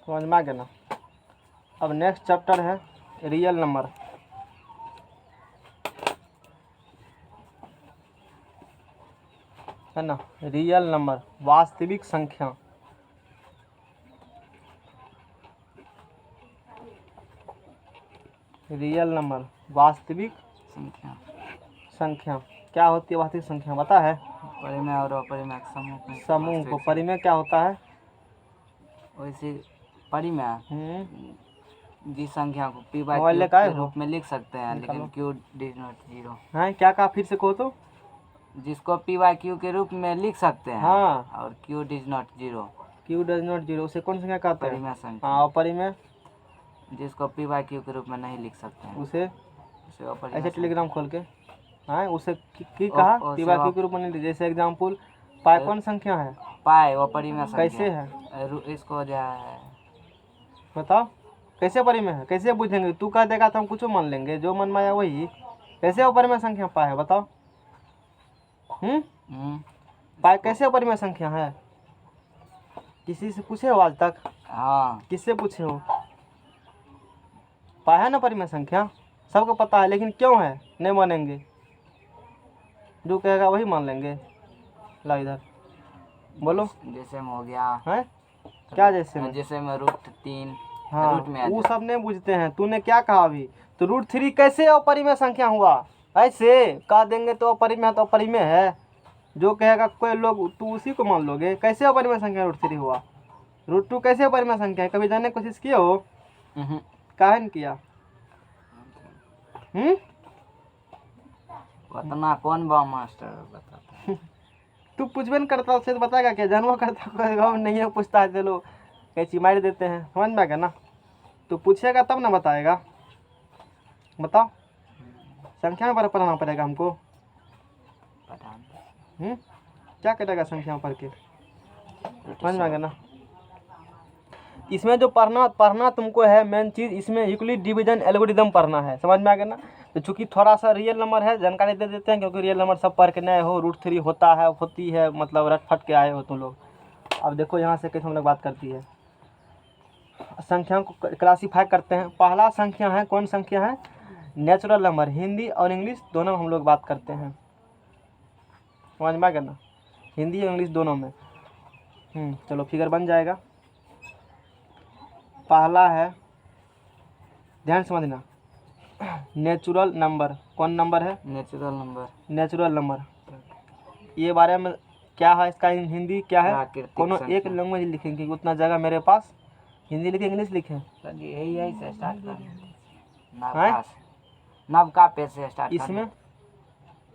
समझ में आ गया ना। अब नेक्स्ट चैप्टर है रियल नंबर। है ना, रियल नंबर वास्तविक संख्या। रियल नंबर वास्तविक संख्या क्या होती है? वास्तविक संख्या पता है? परिमेय और अपरिमेय समूह को परिमेय क्या होता है? वैसे परिमेय जिस संख्या को p बाय मोबाइल q लेकर आए के हो? रूप में लिख सकते हैं, लेकिन q डिज नॉट जीरो है क्या कहा? फिर से कहो तो। जिसको p बाय q के रूप में लिख सकते हैं। हाँ, और q does not zero. q does not zero उसे कौन संख्या कहते हैं? परिमेय संख्या। हाँ, अपरिमेय जिसको p बाय q के रूप में नहीं लिख सकते हैं, उसे अपरिमेय ऐसे संख्या। टेलीग्राम खोल के हाँ उसे की कहा p बाय q के रूप में नहीं। जैसे एग्जाम्पल पाई कौन संख्या है? पाई वो परिमेय संख्या। कैसे है? इसको जो है बताओ कैसे परिमेय है? कैसे पूछेंगे? तू कह देगा तो हम कुछ मान लेंगे, जो मन में आया वही। कैसे अपरिमेय संख्या पाई है बताओ? पाई कैसे अपरिमेय संख्या है? किसी से पूछे हो आज तक? हाँ। किससे पूछे हो? पाई है ना परिमेय संख्या, सबको पता है, लेकिन क्यों है नहीं मानेंगे? जो कहेगा वही मान लेंगे। ला इधर बोलो। जैसे में हो गया है क्या? जैसे में जैसे में √3। हाँ, रूट में वो सब नहीं पूछते हैं। तूने क्या कहा अभी? तो √3 कैसे अपरिमेय संख्या हुआ? ऐसे कह देंगे तो अपरिमेय तो अपरिमेय है। जो कहेगा कोई लोग तू उसी को मान लोगे। कैसे अपरिमेय संख्या √3 हुआ? √2 कैसे अपरिमेय संख्या है? कभी जानने की कोशिश किए हो? काहे नहीं किया? उतना कौन बा मास्टर बताता? तू पूछबे नहीं करता उससे तो बताएगा क्या? जानवा करता नहीं है, पूछता है चलो कैसी मार देते हैं। समझ में आ गया ना? तो पूछेगा तब ना बताएगा। बताओ संख्या में पढ़ना पड़ेगा हमको। क्या करेगा संख्या में पढ़ के? समझ में आ गया ना? इसमें जो पढ़ना तुमको है मेन चीज़, इसमें यूक्लिड डिवीजन एल्गोरिदम पढ़ना है। समझ में आ गया ना? तो चूँकि थोड़ा सा रियल नंबर है, जानकारी दे देते हैं, क्योंकि रियल नंबर सब पढ़ के नए हो। √3 होता है, होती है, मतलब रट फट के आए हो तुम लोग। अब देखो यहाँ से कैसे हम लोग बात करती है। संख्या को क्लासीफाई करते हैं। पहला संख्या है, कौन संख्या है? Natural number. हिंदी और इंग्लिश दोनों में हम लोग बात करते हैं। समझ में आ गया ना? हिंदी और इंग्लिश दोनों में। चलो फिगर बन जाएगा। पहला है, ध्यान समझना, नेचुरल नंबर। कौन नंबर है? Natural number. नेचुरल नंबर ये बारे में क्या है इसका हिंदी क्या है? कोनो एक लैंग्वेज लिखेंगे, उतना जगह मेरे पास। हिंदी लिखे इंग्लिश लिखे? यही से स्टार्ट करना। नवका पे से स्टार्ट करना। इसमें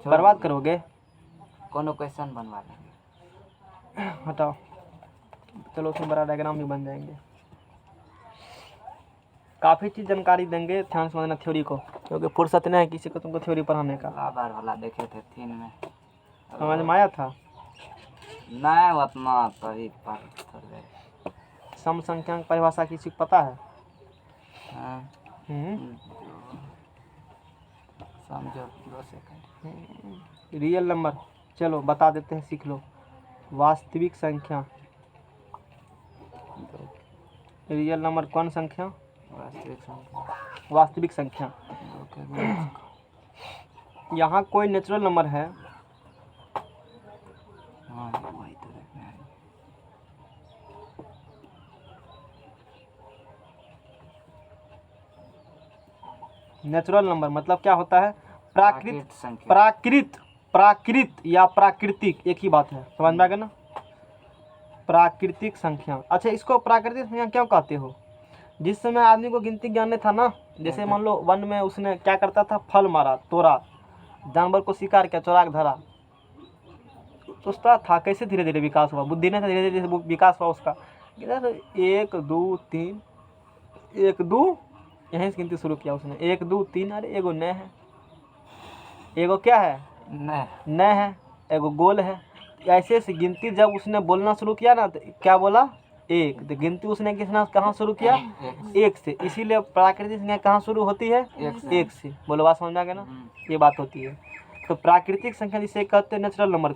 बर्बाद करोगे? कोनो क्वेश्चन बनवा लेंगे। हटाओ, चलो उसमें बड़ा डायग्राम भी बन जाएंगे। काफ़ी चीज़ जानकारी देंगे, ध्यान समझना थ्योरी को, क्योंकि फुर्सत नहीं है किसी को तुमको थ्योरी पढ़ाने का। बार वाला देखे थे 3 में, समझ में आया था? नहीं उतना तभी सम संख्या की परिभाषा किसी को पता है? समझो 2 सेकंड। रियल नंबर चलो बता देते हैं, सीख लो। वास्तविक संख्या। रियल नंबर कौन संख्या? वास्तविक संख्या। यहाँ कोई नेचुरल नंबर है? नेचुरल नंबर मतलब क्या होता है? प्राकृत या प्राकृतिक एक ही बात है। समझ में आ गया ना? प्राकृतिक संख्या। अच्छा, इसको प्राकृतिक संख्या क्यों कहते हो? जिस समय आदमी को गिनती ज्ञान नहीं था ना, जैसे मान लो वन में उसने क्या करता था, फल मारा, तोड़ा, जानवर को शिकार किया, चुरा के धरा, तो उसका था कैसे धीरे धीरे विकास हुआ, बुद्धि नहीं था, धीरे धीरे विकास हुआ उसका। 1 2 3 1 2 यहीं से गिनती शुरू किया उसने। 1 2 3 अरे एगो न है, एगो क्या है? न है, एगो गोल है। ऐसे से गिनती जब उसने बोलना शुरू किया ना, तो क्या बोला? 1। तो गिनती उसने किसना कहाँ शुरू किया? 1 से। इसीलिए प्राकृतिक संख्या कहाँ शुरू होती है? 1 से। बोलो, बात समझ में आ गया ना? ये बात होती है। तो प्राकृतिक संख्या जिसे कहते हैं नेचुरल नंबर,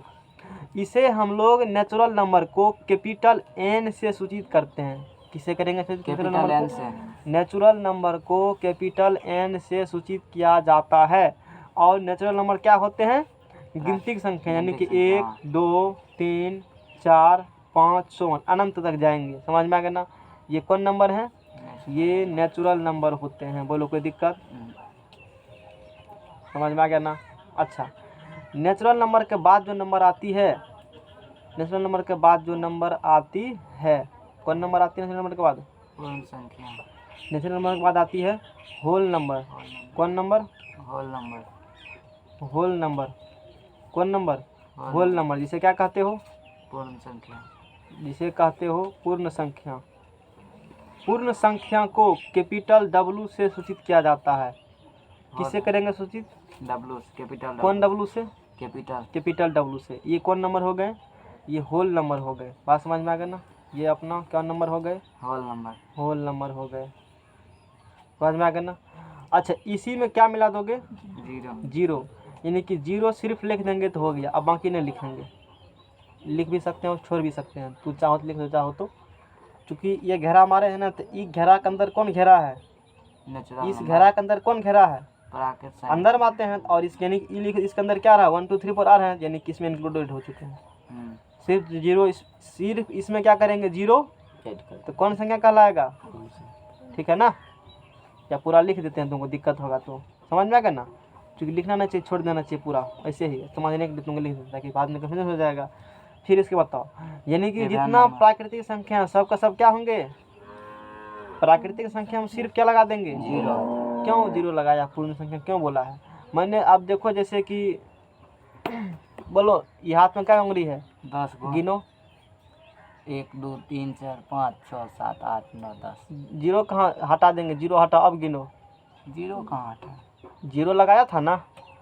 इसे हम लोग नेचुरल नंबर को कैपिटल N से सूचित करते हैं। किससे करेंगे सूचित? कैपिटल नंबर एन को से। नेचुरल नंबर को कैपिटल एन से सूचित किया जाता है। और नेचुरल नंबर क्या होते हैं? गिनती की संख्या, यानी कि गिनती की 1 संख्या। 2 3 4 5 सो अनंत तक जाएंगे। समझ में आ गया ना? ये कौन नंबर है? ये नेचुरल नंबर होते हैं। बोलो कोई दिक्कत? समझ में आ गया ना? अच्छा, नेचुरल नंबर के बाद जो नंबर आती है, नेचुरल नंबर के बाद जो नंबर आती है, कौन नंबर आती है नेचुरल नंबर के बाद? पूर्ण संख्या। नेचुरल नंबर के बाद आती है होल नंबर। कौन number? Whole number. Whole number. कौन नंबर? Whole number. जिसे क्या कहते हो? पूर्ण संख्या। जिसे कहते हो पूर्ण संख्या। पूर्ण संख्या को कैपिटल W से सूचित किया जाता है। किससे करेंगे सूचित? W, capital. कौन W से? कैपिटल। कैपिटल W से। ये कौन नंबर हो गए? ये होल नंबर हो गए। बात समझ में आ गया ना? ये अपना क्या नंबर हो गए? Whole number. होल नंबर हो गए। समझ में आ गया ना? अच्छा, इसी में क्या मिला दोगे? जीरो। जीरो, यानी कि जीरो सिर्फ लिख देंगे तो हो गया, अब बाकी नहीं लिखेंगे। लिख भी सकते हैं, छोड़ भी सकते हैं, तू चाहो तो लिख दो, चाहो तो। चूँकि ये घेरा मारे है ना, तो इस घेरा के अंदर कौन घेरा है? नेचुरल इस नंबर। घेरा के अंदर कौन घेरा है? Bracket sign. अंदर में आते हैं, और इस यानी कि लिख, इसके अंदर क्या रहा? 1 2 3 4 आ रहे हैं, यानी कि इसमें इंक्लूडेड हो चुके हैं। सिर्फ जीरो, सिर्फ इसमें क्या करेंगे? जीरो, तो कौन संख्या कहलाएगा? ठीक है ना? या पूरा लिख देते हैं, तुमको दिक्कत होगा तो। समझ में आएगा ना? क्योंकि लिखना नहीं चाहिए, छोड़ देना चाहिए पूरा, ऐसे ही समझने के लिए तुमको लिख देता, ताकि बाद में कंफ्यूजन हो जाएगा। फिर इसके बताओ, यानी कि जितना प्राकृतिक संख्या सब का सब क्या होंगे? प्राकृतिक संख्या में सिर्फ क्या लगा देंगे? जीरो। क्यों जीरो लगाया? पूर्ण संख्या क्यों बोला है मैंने? अब देखो, जैसे कि बोलो, ये हाथ में क्या उंगली है? 10 को गिनो। 1 2 3 4 5 6 7 8 9 10। जीरो कहाँ हटा देंगे? जीरो हटा, अब गिनो। जीरो कहाँ हटा? जीरो लगाया था ना?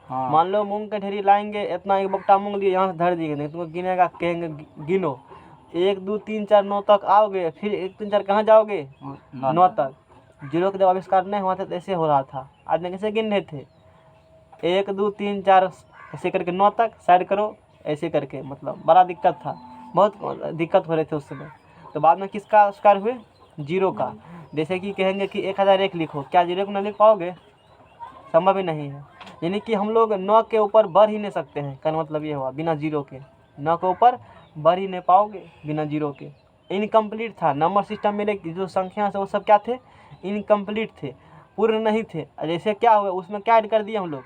हाँ। मान लो मूंग के ढेरी लाएंगे, इतना एक बक्टा मूंग लिए, यहाँ से धर दिए, तुमको गिनेगा, कहेंगे गिनो 1 2 3 4 9 तक आओगे, फिर 1 3 4 कहाँ जाओगे? 9 तक। जीरो का जब आविष्कार नहीं हुआ था तो ऐसे हो रहा था। आदमी कैसे गिन रहे थे? 1 2 3 4 ऐसे करके 9 तक साइड करो, ऐसे करके, मतलब बड़ा दिक्कत था, बहुत दिक्कत हो रहे थे उस समय। तो बाद में किसका आविष्कार हुए? जीरो का। जैसे कि कहेंगे कि 1001 लिखो, क्या जीरो को नहीं लिख पाओगे? संभव ही नहीं है। यानी कि हम लोग 9 के ऊपर बढ़ ही नहीं सकते हैं, कहने मतलब ये हुआ बिना जीरो के 9 के ऊपर बढ़ ही नहीं पाओगे बिना जीरो के। इनकम्प्लीट था नंबर सिस्टम में, जो संख्या से वो सब क्या थे? इनकम्प्लीट थे, पूर्ण नहीं थे। जैसे क्या हुआ, उसमें क्या ऐड कर दिए हम लोग?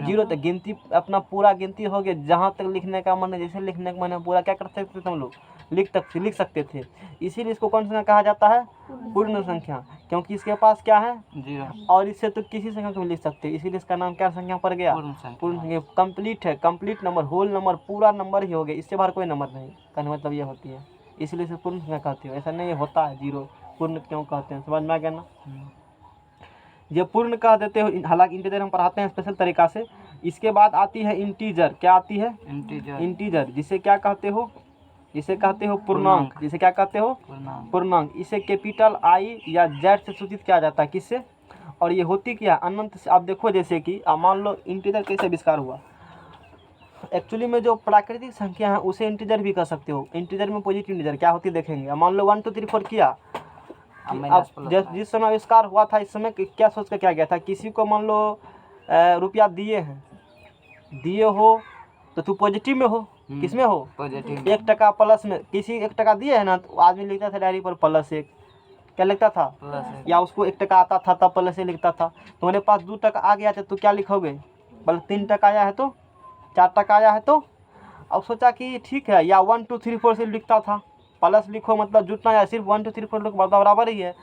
जीरो। तो गिनती अपना पूरा गिनती हो गया, जहाँ तक लिखने का मन है, जैसे लिखने का मन है पूरा क्या कर सकते थे हम लोग? लिख सकते थे। इसीलिए इसको कौन सा कहा जाता है? पूर्ण संख्या, क्योंकि इसके पास क्या है? जीरो। और इससे तो किसी संख्या को भी लिख सकते हैं, इसीलिए इसका नाम क्या संख्या पड़ गया? पूर्ण संख्या। कंप्लीट है, कंप्लीट नंबर, होल नंबर, पूरा नंबर ही हो गया, इससे बाहर कोई नंबर नहीं। कहने मतलब ये होती है, इसलिए इसे पूर्ण संख्या कहते हो। ऐसा नहीं होता है जीरो, पूर्ण क्यों कहते हैं? समझ में आ गया ना? ये पूर्ण कह देते हो, हालांकि इंटीजर हम पढ़ाते हैं स्पेशल तरीका से। इसके बाद आती है इंटीजर। क्या आती है? इंटीजर, जिसे क्या कहते हो? जिसे कहते हो पूर्णांक। जिसे क्या कहते हो? पूर्णांक। इसे कैपिटल I या Z से सूचित किया जाता है। किससे? और ये होती क्या? अनंत से। आप देखो, जैसे कि अब मान लो इंटीजर कैसे आविष्कार हुआ। एक्चुअली में जो प्राकृतिक संख्या है उसे इंटीजर भी कह सकते हो। इंटीजर में पॉजिटिव इंटीजर क्या होती है देखेंगे। अब मान लो 1 2 3 4 किया, अब जिस समय आविष्कार हुआ था, इस समय क्या सोच कर क्या गया था? किसी को मान लो रुपया दिए हो तो तू पॉजिटिव में हो, किस में हो? पॉजिटिव। 1 टका प्लस में। किसी 1 टका दिए है ना, तो आदमी लिखता था डायरी पर +1, क्या लिखता था? प्लस। या उसको 1 टका आता था तब +1 लिखता था। तुम्हारे पास 2 टका आ गया था तो क्या लिखोगे? 3 टका आया है तो, 4 टका आया है तो। अब सोचा कि ठीक है, या 1 2 3 4 से लिखता था, प्लस लिखो मतलब जुटना, या सिर्फ 1 2 3 4 लोग बराबर ही है।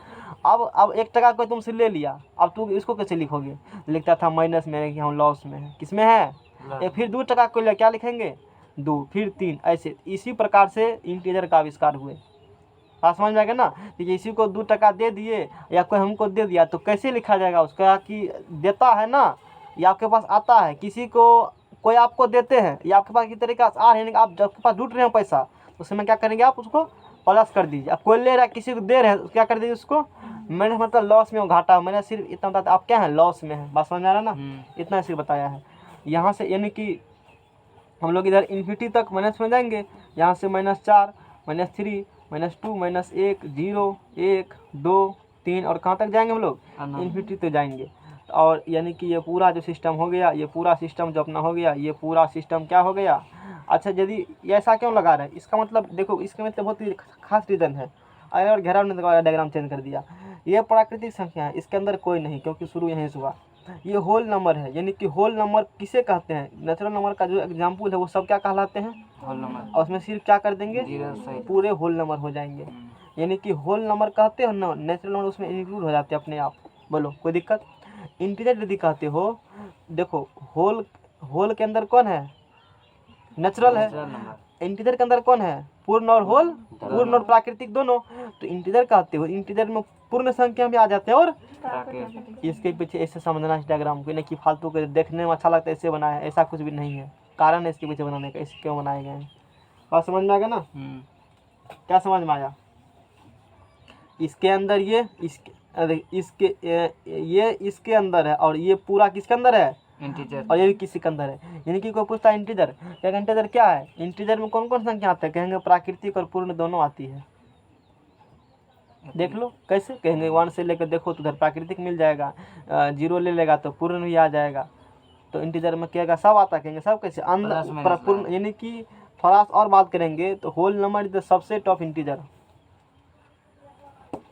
अब 1 टका को तुमसे ले लिया, अब तू इसको कैसे लिखोगे? लिखता था माइनस में, कि हम लॉस में है। किस में है? फिर 2 टका को लिया, क्या लिखेंगे? 2, फिर 3, ऐसे। इसी प्रकार से इंटीजर का आविष्कार हुए। बात समझ में आ गया ना? कि किसी को 2 टका दे दिए या कोई हमको दे दिया तो कैसे लिखा जाएगा उसका? कि देता है ना, या आपके पास आता है, किसी को कोई आपको देते हैं, या आपके पास की तरीका से आ रहे हैं, आप जब आपके पास जुट रहे हो पैसा, तो उस समय क्या करेंगे? आप उसको प्लस कर दीजिए। अब कोई ले रहा है, किसी को दे रहे हैं, क्या कर दीजिए उसको? मैंने मतलब लॉस में हो, घाटा। मैंने सिर्फ इतना बताया, आप क्या है? लॉस में है। बात समझ में आ रहा है ना? इतना सिर्फ बताया है। यहाँ से यानी कि हम लोग इधर इन्फिनिटी तक माइनस में जाएंगे, यहाँ से -4 -3 -2 -1 0 1 2 3 और कहाँ तक जाएंगे हम लोग? अनंत। इन्फिनिटी तो जाएंगे। और यानी कि ये पूरा जो सिस्टम हो गया, ये पूरा सिस्टम जो अपना हो गया, ये पूरा सिस्टम क्या हो गया? अच्छा, यदि ये ऐसा क्यों लगा रहे हैं? इसका मतलब देखो, इसका मतलब बहुत ही खास रीज़न है। अगर घेराव नहीं लगाया, डायग्राम चेंज कर दिया। ये प्राकृतिक संख्या है, इसके अंदर कोई नहीं, क्योंकि शुरू यहीं से हुआ। ये होल नंबर है, यानी कि होल नंबर किसे कहते हैं? नेचुरल नंबर का जो एग्जाम्पल है वो सब क्या कहलाते हैं? Whole number. और उसमें सिर्फ क्या कर देंगे? 0 सही। पूरे होल नंबर हो जाएंगे। यानी कि होल नंबर कहते हो ना, नेचुरल नंबर उसमें इंक्लूड हो जाते हैं अपने आप। बोलो, कोई दिक्कत? इंटीजर यदि कहते हो, देखो होल होल के अंदर कौन है? नेचुरल है। Natural number. इंटीजर के अंदर कौन है? पूर्ण और होल, पूर्ण और प्राकृतिक दोनों। तो इंटीजर कहते हो, इंटीजर में पूर्ण संख्या भी आ जाते हैं और प्राकृतिक। इसके पीछे ऐसे समझना इस डायग्राम को, नहीं कि फालतू के देखने में अच्छा लगता है ऐसे बनाया है, ऐसा कुछ भी नहीं है। कारण है इसके पीछे बनाने का, इसे क्यों बनाए गए हैं। बात समझ में आ गया ना? क्या समझ में आया? इसके अंदर ये ये इसके अंदर है, और ये पूरा किसके अंदर है? इंटीजर। और ये भी किसी के अंदर है। यानी कि कोई पूछता है इंटीजर, क्या इंटीजर क्या है? इंटीजर में कौन कौन संख्या आते हैं? कहेंगे प्राकृतिक और पूर्ण दोनों आती है। देख लो कैसे कहेंगे, 1 से लेकर देखो तो उधर प्राकृतिक मिल जाएगा, 0 ले लेगा तो पूर्ण भी आ जाएगा। तो इंटीजर में क्या सब आता है, कहेंगे सब कैसे अंदर पूर्ण। यानी कि थोड़ा सा और बात करेंगे तो whole number is the subset of integer.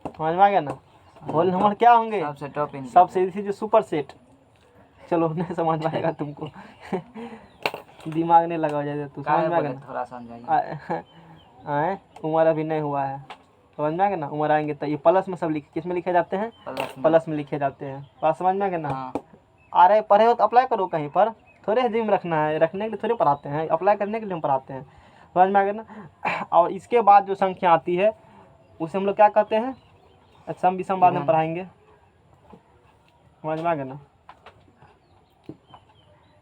समझ में आ गया ना? होल नंबर क्या होंगे? सबसे टॉप इंटीजर। सबसे इसी जो सुपर सेट। चलो, नहीं समझ में आएगा तुमको दिमाग नहीं लगा जाए तो समझ में आ गया ना? थोड़ा समझाइए। उम्र अभी नहीं हुआ है, समझ में आ गया ना? उम्र आएंगे तो ये प्लस में सब लिखे, किस में लिखे जाते हैं? प्लस में लिखे जाते हैं। बात समझ में आ गया ना? आ रहे पढ़े हो तो अप्लाई करो कहीं पर, थोड़े जिम रखना है, रखने के लिए थोड़े पढ़ाते हैं, अप्लाई करने के लिए हम पढ़ाते हैं। समझ में आ गया ना? और इसके बाद जो संख्या आती है उसे हम लोग क्या कहते हैं? सम विषम बाद में पढ़ाएंगे। समझ में आ गया ना?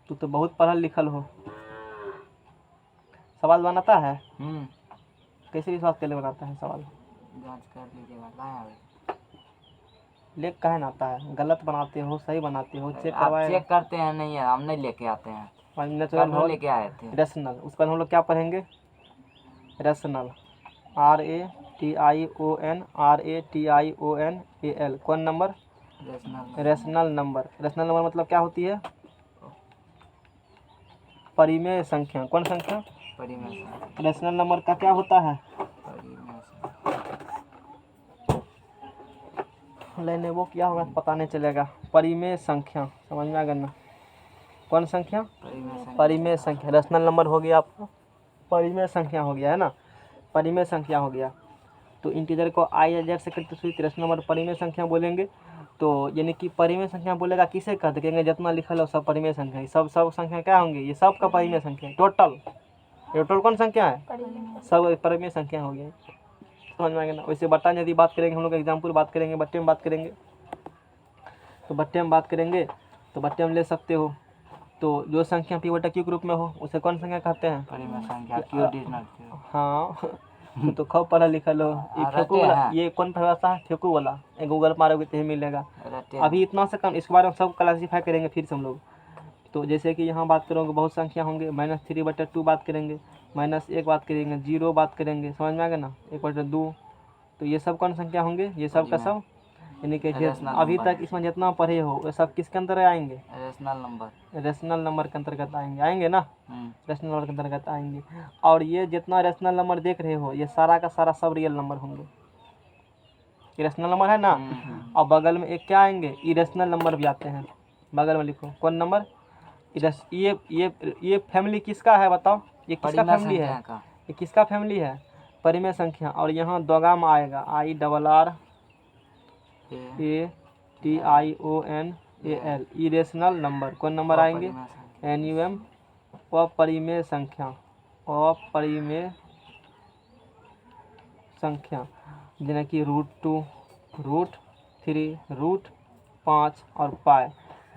तू तो बहुत पढ़ल लिखल हो। सवाल बनाता है? कैसे विश्वास के लिए बनाता है सवाल? जांच कर लीजिएगा। लेख काहे ना आता है? गलत बनाते हो, सही बनाते हो, चेक आप करवाए। चेक करते हैं नहीं है, हम नहीं लेके आते हैं। नेचुरल कल लेके आए थे। रेशनल, उसके बाद हम लोग क्या पढ़ेंगे? रेशनल, RATION कौन number? Rational number. Rational number मतलब क्या होती है? परिमेय संख्या। कौन संख्या? परिमेय। रेशनल नंबर का क्या होता है? लेने वो क्या होगा पता नहीं चलेगा। परिमेय संख्या, समझ में आ गया ना? कौन संख्या? परिमेय संख्या। रेशनल नंबर हो गया आपका, परिमेय संख्या हो गया है ना? परिमेय संख्या हो गया। तो इंटीजर को आई या जेड से करते हुए रेशनल नंबर परिमेय संख्या बोलेंगे। तो यानी कि परिमेय संख्या बोलेगा किसे कहते? कहेंगे जितना लिखा है सब परिमेय संख्या है। सब संख्या क्या होंगे? ये सब का परिमेय संख्या है। टोटल कौन संख्या है? सब परिमेय संख्या हो गया। समझ में आ गया ना? वैसे बट्टा यदि बात करेंगे, हम लोग एग्जाम्पल बात करेंगे, बट्टे में बात करेंगे। तो बट्टे में बात करेंगे तो बट्टे में ले सकते हो। तो जो संख्या पी बटा क्यू के रूप में हो उसे कौन संख्या कहते हैं? परिमेय संख्या। क्यू डिजनल। हाँ तो खूब पढ़ा लिखा लो। ये फेंकू वाला, ये कौन परिभाषा है? फेंकू वाला। गूगल मारोगे तो ही मिलेगा। अभी इतना से कम, इसके बारे में सब क्लासीफाई करेंगे फिर से हम लोग। तो जैसे कि यहाँ बात करोगे बहुत संख्या होंगे, -3/2 बात करेंगे, -1 बात करेंगे, 0 बात करेंगे। समझ में आ गया ना? 1/2। तो ये सब कौन संख्या होंगे? ये सब का सब, यानी कि अभी तक इसमें जितना पढ़े हो वो सब किसके अंदर आएंगे? Rational number. रेशनल नंबर के अंतर्गत आएंगे ना? रेशनल नंबर के अंतर्गत आएंगे। और ये जितना रेशनल नंबर देख रहे हो ये सारा का सारा सब रियल नंबर होंगे। रेशनल नंबर है ना? और बगल में एक क्या आएंगे? इरेशनल नंबर भी आते हैं। बगल में लिखो कौन नंबर? ये फैमिली किसका है बताओ? ये किसका फैमिली है? ये किसका फैमिली है? परिमेय संख्या। और यहाँ दोगा में आएगा IRRATIONAL, इरेशनल नंबर। कौन नंबर आएंगे? NUM, अपरिमेय संख्या। अपरिमेय संख्या जिन्हें कि √2, √3, √5 और पाई।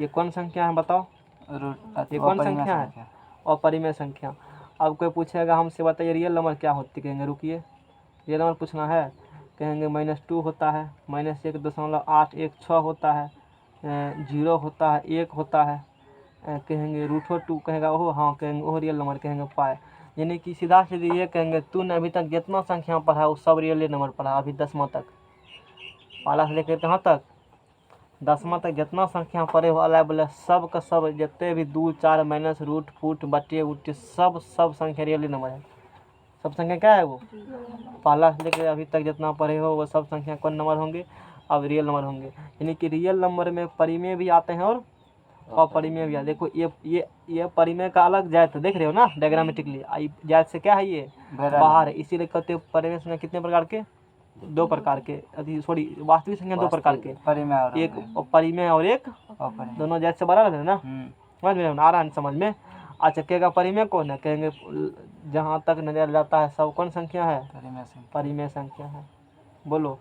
ये कौन संख्या है बताओ? ये कौन संख्या है? अपरिमेय संख्या। अब कोई पूछेगा हमसे बताइए रियल नंबर क्या होती? कहेंगे रुकिए, रियल नंबर पूछना है? कहेंगे -2 होता है, -1.816 होता है, 0 होता है, 1 होता है। कहेंगे √2, कहेगा ओहो हाँ, कहेंगे ओह रियल नंबर, कहेंगे पाई। यानी कि सीधा सीधी ये कहेंगे तूने अभी तक जितना संख्या पढ़ा वो सब रियल नंबर पढ़ा अभी 10वां तक, पहला से लेकर कहाँ तक 10वां तक जितना संख्या पढ़े हो अलाय बोले सब का सब जितने भी 2 4 माइनस रूट फूट बटे उटे सब संख्या रियल नंबर है। सब संख्या क्या है वो पहला से लेकर अभी तक जितना पढ़े हो वो सब संख्या कौन नंबर होंगे अब रियल नंबर होंगे। यानी कि रियल नंबर में परिमेय भी आते हैं और अपरिमेय भी आते। देखो ये परिमेय का अलग जायत देख रहे हो ना डायग्रामेटिकली, जायत से क्या है ये बाहर है, इसीलिए कहते हैं परिमेय संख्या कितने प्रकार के 2 प्रकार के, सॉरी वास्तविक संख्या 2 प्रकार के, एक परिमेय और एक दोनों जायत से बड़ा है ना, समझ में आ रहा है समझ में। अच्छा कहेगा परिमेय कौन है, कहेंगे जहाँ तक नजर जाता है सब कौन संख्या है परिमेय संख्या है। बोलो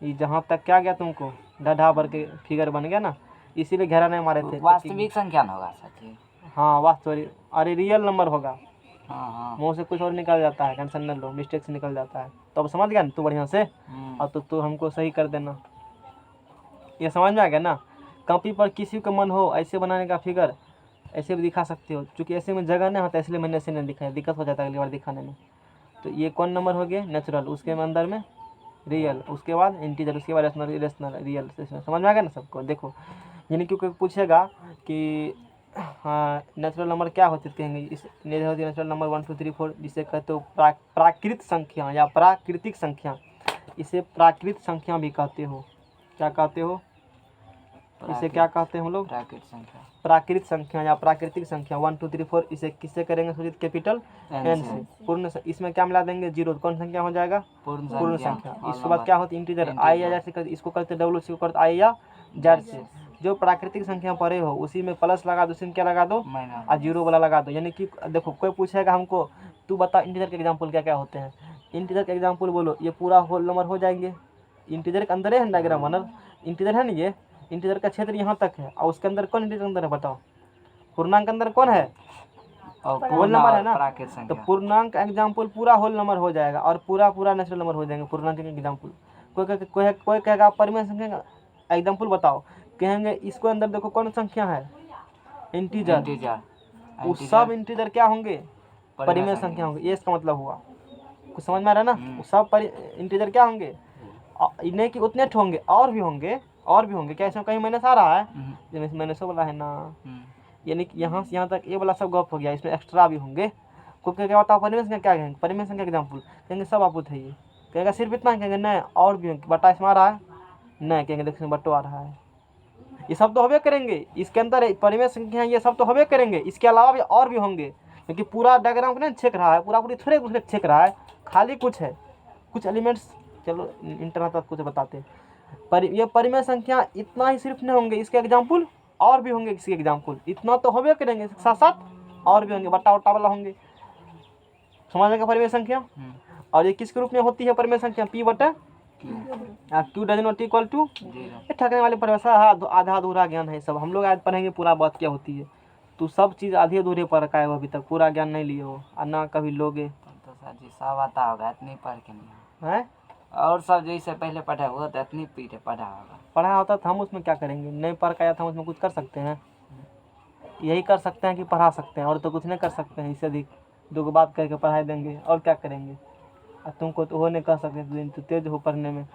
ये जहाँ तक क्या गया तुमको ढाढा भर के फिगर बन गया ना, इसीलिए घेरा नहीं मारे थे। वास्तविक संख्या न होगा साथी। हाँ वास्तविक, अरे रियल नंबर होगा, हाँ मुँह से कुछ और निकल जाता है, टेंशन न लो, मिस्टेक से निकल जाता है। तो अब समझ गया ना तू बढ़िया से, और तो तू हमको सही कर देना, ये समझ में आ गया ना। कॉपी पर किसी को मन हो ऐसे बनाने का फिगर ऐसे भी दिखा सकते हो, क्योंकि ऐसे में जगह नहीं होता इसलिए मैंने ऐसे नहीं दिखाया, दिक्कत हो जाता है अगली बार दिखाने में। तो ये कौन नंबर हो गया नेचुरल, उसके अंदर में रियल, उसके बाद इंटीजर, उसके बाद रेशनल इरेशनल रियल। समझ में आ गया ना सबको। देखो यानी क्योंकि पूछेगा कि हाँ नेचुरल नंबर क्या होते कहेंगे, इस नेचुरल नंबर 1 2 3 4 जिसे कहते हो प्राकृत संख्या या प्राकृतिक संख्या, इसे प्राकृत संख्या भी कहते हो। क्या कहते हो इसे, क्या कहते हैं हम लोग प्राकृत संख्या या प्राकृतिक संख्या 1 2 3 4। इसे किससे करेंगे सूचित कैपिटल एन से, पूर्ण। इसमें क्या मिला देंगे जीरो, कौन संख्या हो जाएगा पूर्ण संख्या। इसके बाद क्या होती है इंटीजर, आई या जेड से करते, इसको करते डब्ल्यू, इसको करते आई या जेड से। जो प्राकृतिक संख्या पढ़े हो उसी में प्लस लगा दो, उसी में क्या लगा दो और जीरो वाला लगा दो। यानी कि देखो कोई पूछेगा हमको तू बता इंटीजर के एग्जाम्पल क्या क्या होते हैं, इंटीजर के एग्जाम्पल बोलो, ये पूरा होल नंबर हो जाएंगे। इंटीजर के अंदर है डायग्राम बनल, इंटीजर है ना, ये इंटीजर का क्षेत्र यहाँ तक है और उसके अंदर कौन इंटीजर अंदर है बताओ, पूर्णांक अंदर कौन है होल नंबर है ना। तो पूर्णांक एग्जाम्पल पूरा होल नंबर हो जाएगा और पूरा नेचुरल नंबर हो जाएंगे पूर्णांक के एग्जाम्पल। कोई कहेगा परिमेय संख्या का एग्जाम्पल बताओ, कहेंगे इसको अंदर देखो कौन संख्या है इंटीजर, वो सब इंटीजर क्या होंगे परिमेय संख्या होंगे। ये इसका मतलब हुआ, कुछ समझ में आ रहा है ना। सब इंटीजर क्या होंगे, नहीं कि उतने होंगे और भी होंगे क्या इसमें कहीं माइनस आ रहा है, जैसे माइनस वाला है ना। यानी कि यहाँ से यहाँ तक ये वाला सब गप हो गया, इसमें एक्स्ट्रा भी होंगे। क्योंकि क्या बताओ परिमेय संख्या क्या कहेंगे, परिमेय संख्या एग्जाम्पल कहेंगे सब आपूत है, ये कहेगा सिर्फ इतना कहेंगे नहीं और भी होंगे, बटा इसमें आ रहा है नहीं कहेंगे देखो इसमें बटो आ रहा है, ये सब तो होबे करेंगे इसके अंदर परिमेय संख्या, ये सब तो होबे करेंगे। इसके अलावा भी और भी होंगे, क्योंकि पूरा डायग्राम को नहीं छेक रहा है, पूरी थोड़े दूसरे छेक रहा है, खाली कुछ है कुछ एलिमेंट्स। चलो इंटरनेट पर कुछ बताते ये परिमेय संख्या इतना ही सिर्फ नहीं होंगे, इसके एग्जाम्पल और भी होंगे, इसके एग्जाम्पल इतना तो होबे करेंगे, साथ साथ और भी होंगे, बट्टा वट्टा वाला होंगे। समझ में परिमेय संख्या। और ये किसके रूप में होती है परिमेय संख्या, पी बटा Q does not equal to, ठगने वाले परिभाषा आधा अधूरा ज्ञान है सब, हम लोग आज पढ़ेंगे पूरा बात क्या होती है। तू सब चीज़ आधे अधूरे पर रखा है, अभी तक पूरा ज्ञान नहीं लिए हो और ना कभी लोगे। तो सर जी सब आता होगा, इतनी पढ़ के नहीं है और सब जैसे पहले पढ़ा हुआ तो इतनी पीढ़ी पढ़ा होगा, पढ़ा होता था हम उसमें क्या करेंगे, नहीं पढ़ के आया था हम उसमें कुछ कर सकते हैं, यही कर सकते हैं कि पढ़ा सकते हैं और तो कुछ नहीं कर सकते हैं। इससे अधिक दो बात करके पढ़ाई देंगे और क्या करेंगे, और तुमको तो वो नहीं कर सकते, तो तेज हो पढ़ने में।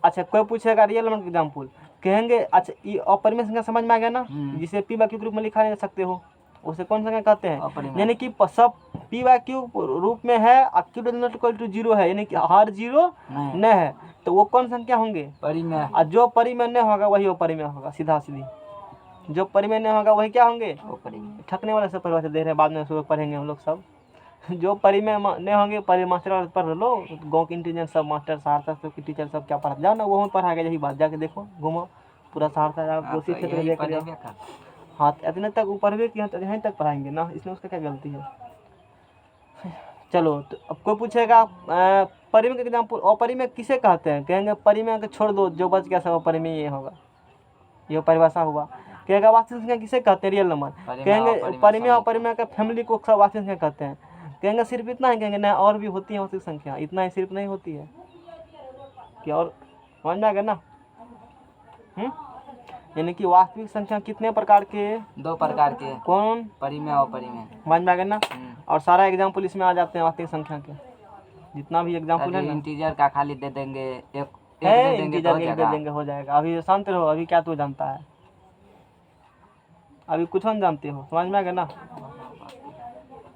अच्छा कोई पूछेगा रियल नंबर एग्जाम्पल, कहेंगे अच्छा ये अपरिमेय संख्या समझ में आ गया ना, जिसे पी बाई क्यू के रूप में लिखा जा सकते हो, उसे कौन संख्या कहते हैं। यानी कि सब पी बाई क्यू रूप में है और Q does not equal to zero है, यानी कि हर जीरो नहीं है, तो वो कौन संख्या होंगे परिमेय। और जो परिमेय नहीं होगा वही अपरिमेय होगा, सीधा सीधी जो परिमेय नहीं होगा वही क्या होंगे ठकने वाले सब परिभाषा दे रहे हैं, बाद में सुबह पढ़ेंगे हम लोग सब। जो परिमेय नहीं होंगे परि मास्टर पढ़ लो, गाँव के इंटेलिजेंस सब मास्टर सहरसा सब की टीचर सब क्या पढ़ा जाओ ना, वो पढ़ा गया, यही बात जाके देखो घूमो पूरा सहरसा कोसी क्षेत्र देख। हाँ इतने तक ऊपर भी यहीं तक पढ़ाएंगे ना, इसमें उसका क्या गलती है। चलो तो अब कोई पूछेगा परिमेय का एग्जाम्पल, अपरिमेय किसे कहते हैं, कहेंगे परिमेय को छोड़ दो जो बच गया सब अपरिमेय ये होगा, ये परिभाषा हुआ। कहेगा वास्तविक संख्या किसे कहते हैं रियल नंबर, कहेंगे परिमेय अपरिमेय का फैमिली को सब वास्तविक संख्या कहते हैं। कहेंगे सिर्फ इतना ही, कहेंगे नहीं और भी होती है वास्तविक संख्या, इतना ही सिर्फ नहीं होती है कि और समझ में आ गया ना। यानी कि वास्तविक संख्या कितने प्रकार के, 2 प्रकार के, कौन परिमेय और अपरिमेय, समझ में आ गया ना। और सारा एग्जाम्पल इसमें आ जाते हैं वास्तविक संख्या के, जितना भी एग्जाम्पल है ना। इंटीजर का खाली दे देंगे, एक है दे देंगे तो इंटीजर हो एक दे जाएगा। देंगे, हो जाएगा। अभी शांत रहो, अभी क्या तू जानता है, अभी कुछ नहीं जानते हो, समझ में आ गया ना।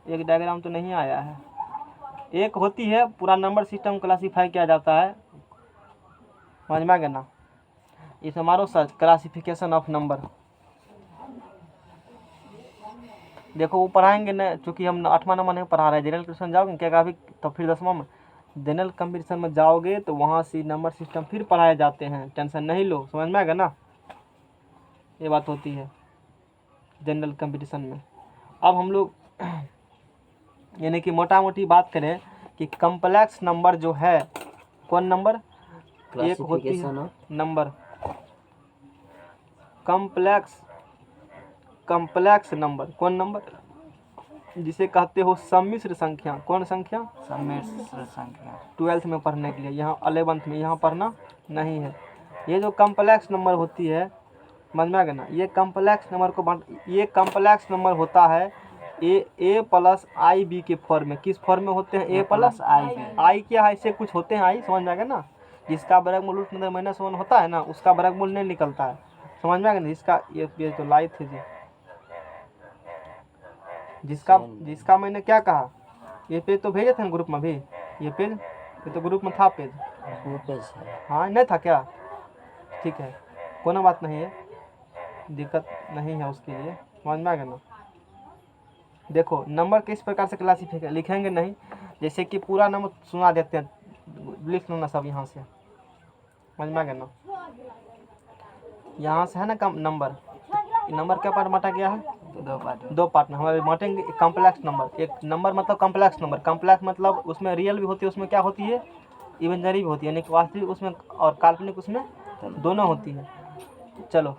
एक डायग्राम तो नहीं आया है, एक होती है पूरा नंबर सिस्टम क्लासीफाई किया जाता है, समझ में आ गया ना। इस हमारो सर्च क्लासिफिकेशन ऑफ नंबर, देखो वो पढ़ाएंगे ना, चूँकि हम 8वां नंबर नहीं पढ़ा रहे हैं। जनरल कंपटीशन जाओगे क्या अभी, तो फिर 10वां में जनरल कंपटीशन में जाओगे तो वहाँ से नंबर सिस्टम फिर पढ़ाए जाते हैं, टेंशन नहीं लो, समझ में आ गया ना। ये बात होती है जनरल कंपटीशन में। अब हम लोग यानी कि मोटा मोटी बात करें कि कम्प्लेक्स नंबर जो है, कौन नंबर, एक होती है नंबर कम्प्लेक्स नंबर, कौन नंबर, जिसे कहते हो सम्मिश्र संख्या। कौन संख्या, सम्मिश्र संख्या। 12th में पढ़ने के लिए, यहाँ 11th में यहाँ पढ़ना नहीं है। ये जो कम्प्लेक्स नंबर होती है, समझ में आ गया ना। ये कम्प्लेक्स नंबर को ये कम्प्लेक्स नंबर होता है ए प्लस आई बी के फॉर्म में। किस फॉर्म में होते हैं, ए प्लस आई क्या है, इससे कुछ होते हैं आई, समझ में आ गया ना। जिसका वर्गमूल -1 होता है ना, उसका वर्गमूल नहीं निकलता है, समझ में आ गया ना। इसका ये तो लाई थे जी, जिसका मैंने क्या कहा, ये पेज तो भेजे थे ना ग्रुप में भी, ये पेज, ये तो ग्रुप में था पेज, हाँ नहीं था क्या, ठीक है, कोई बात नहीं है, दिक्कत नहीं है उसके लिए, समझ में आ गया ना। देखो नंबर किस प्रकार से क्लासिफाई लिखेंगे नहीं, जैसे कि पूरा नंबर सुना देते हैं, लिख लो ना सब यहाँ से, समझ में आ गया ना। यहाँ से है ना कम नंबर क्या पार्ट बांटा गया है, दो पार्ट में हमारे बांटेंगे। कम्प्लेक्स नंबर, एक नंबर मतलब कम्प्लेक्स नंबर, कम्प्लेक्स मतलब उसमें रियल भी होती है, उसमें क्या होती है, इमेजिनरी भी होती है, यानी कि वास्तविक उसमें और काल्पनिक उसमें दोनों होती है। चलो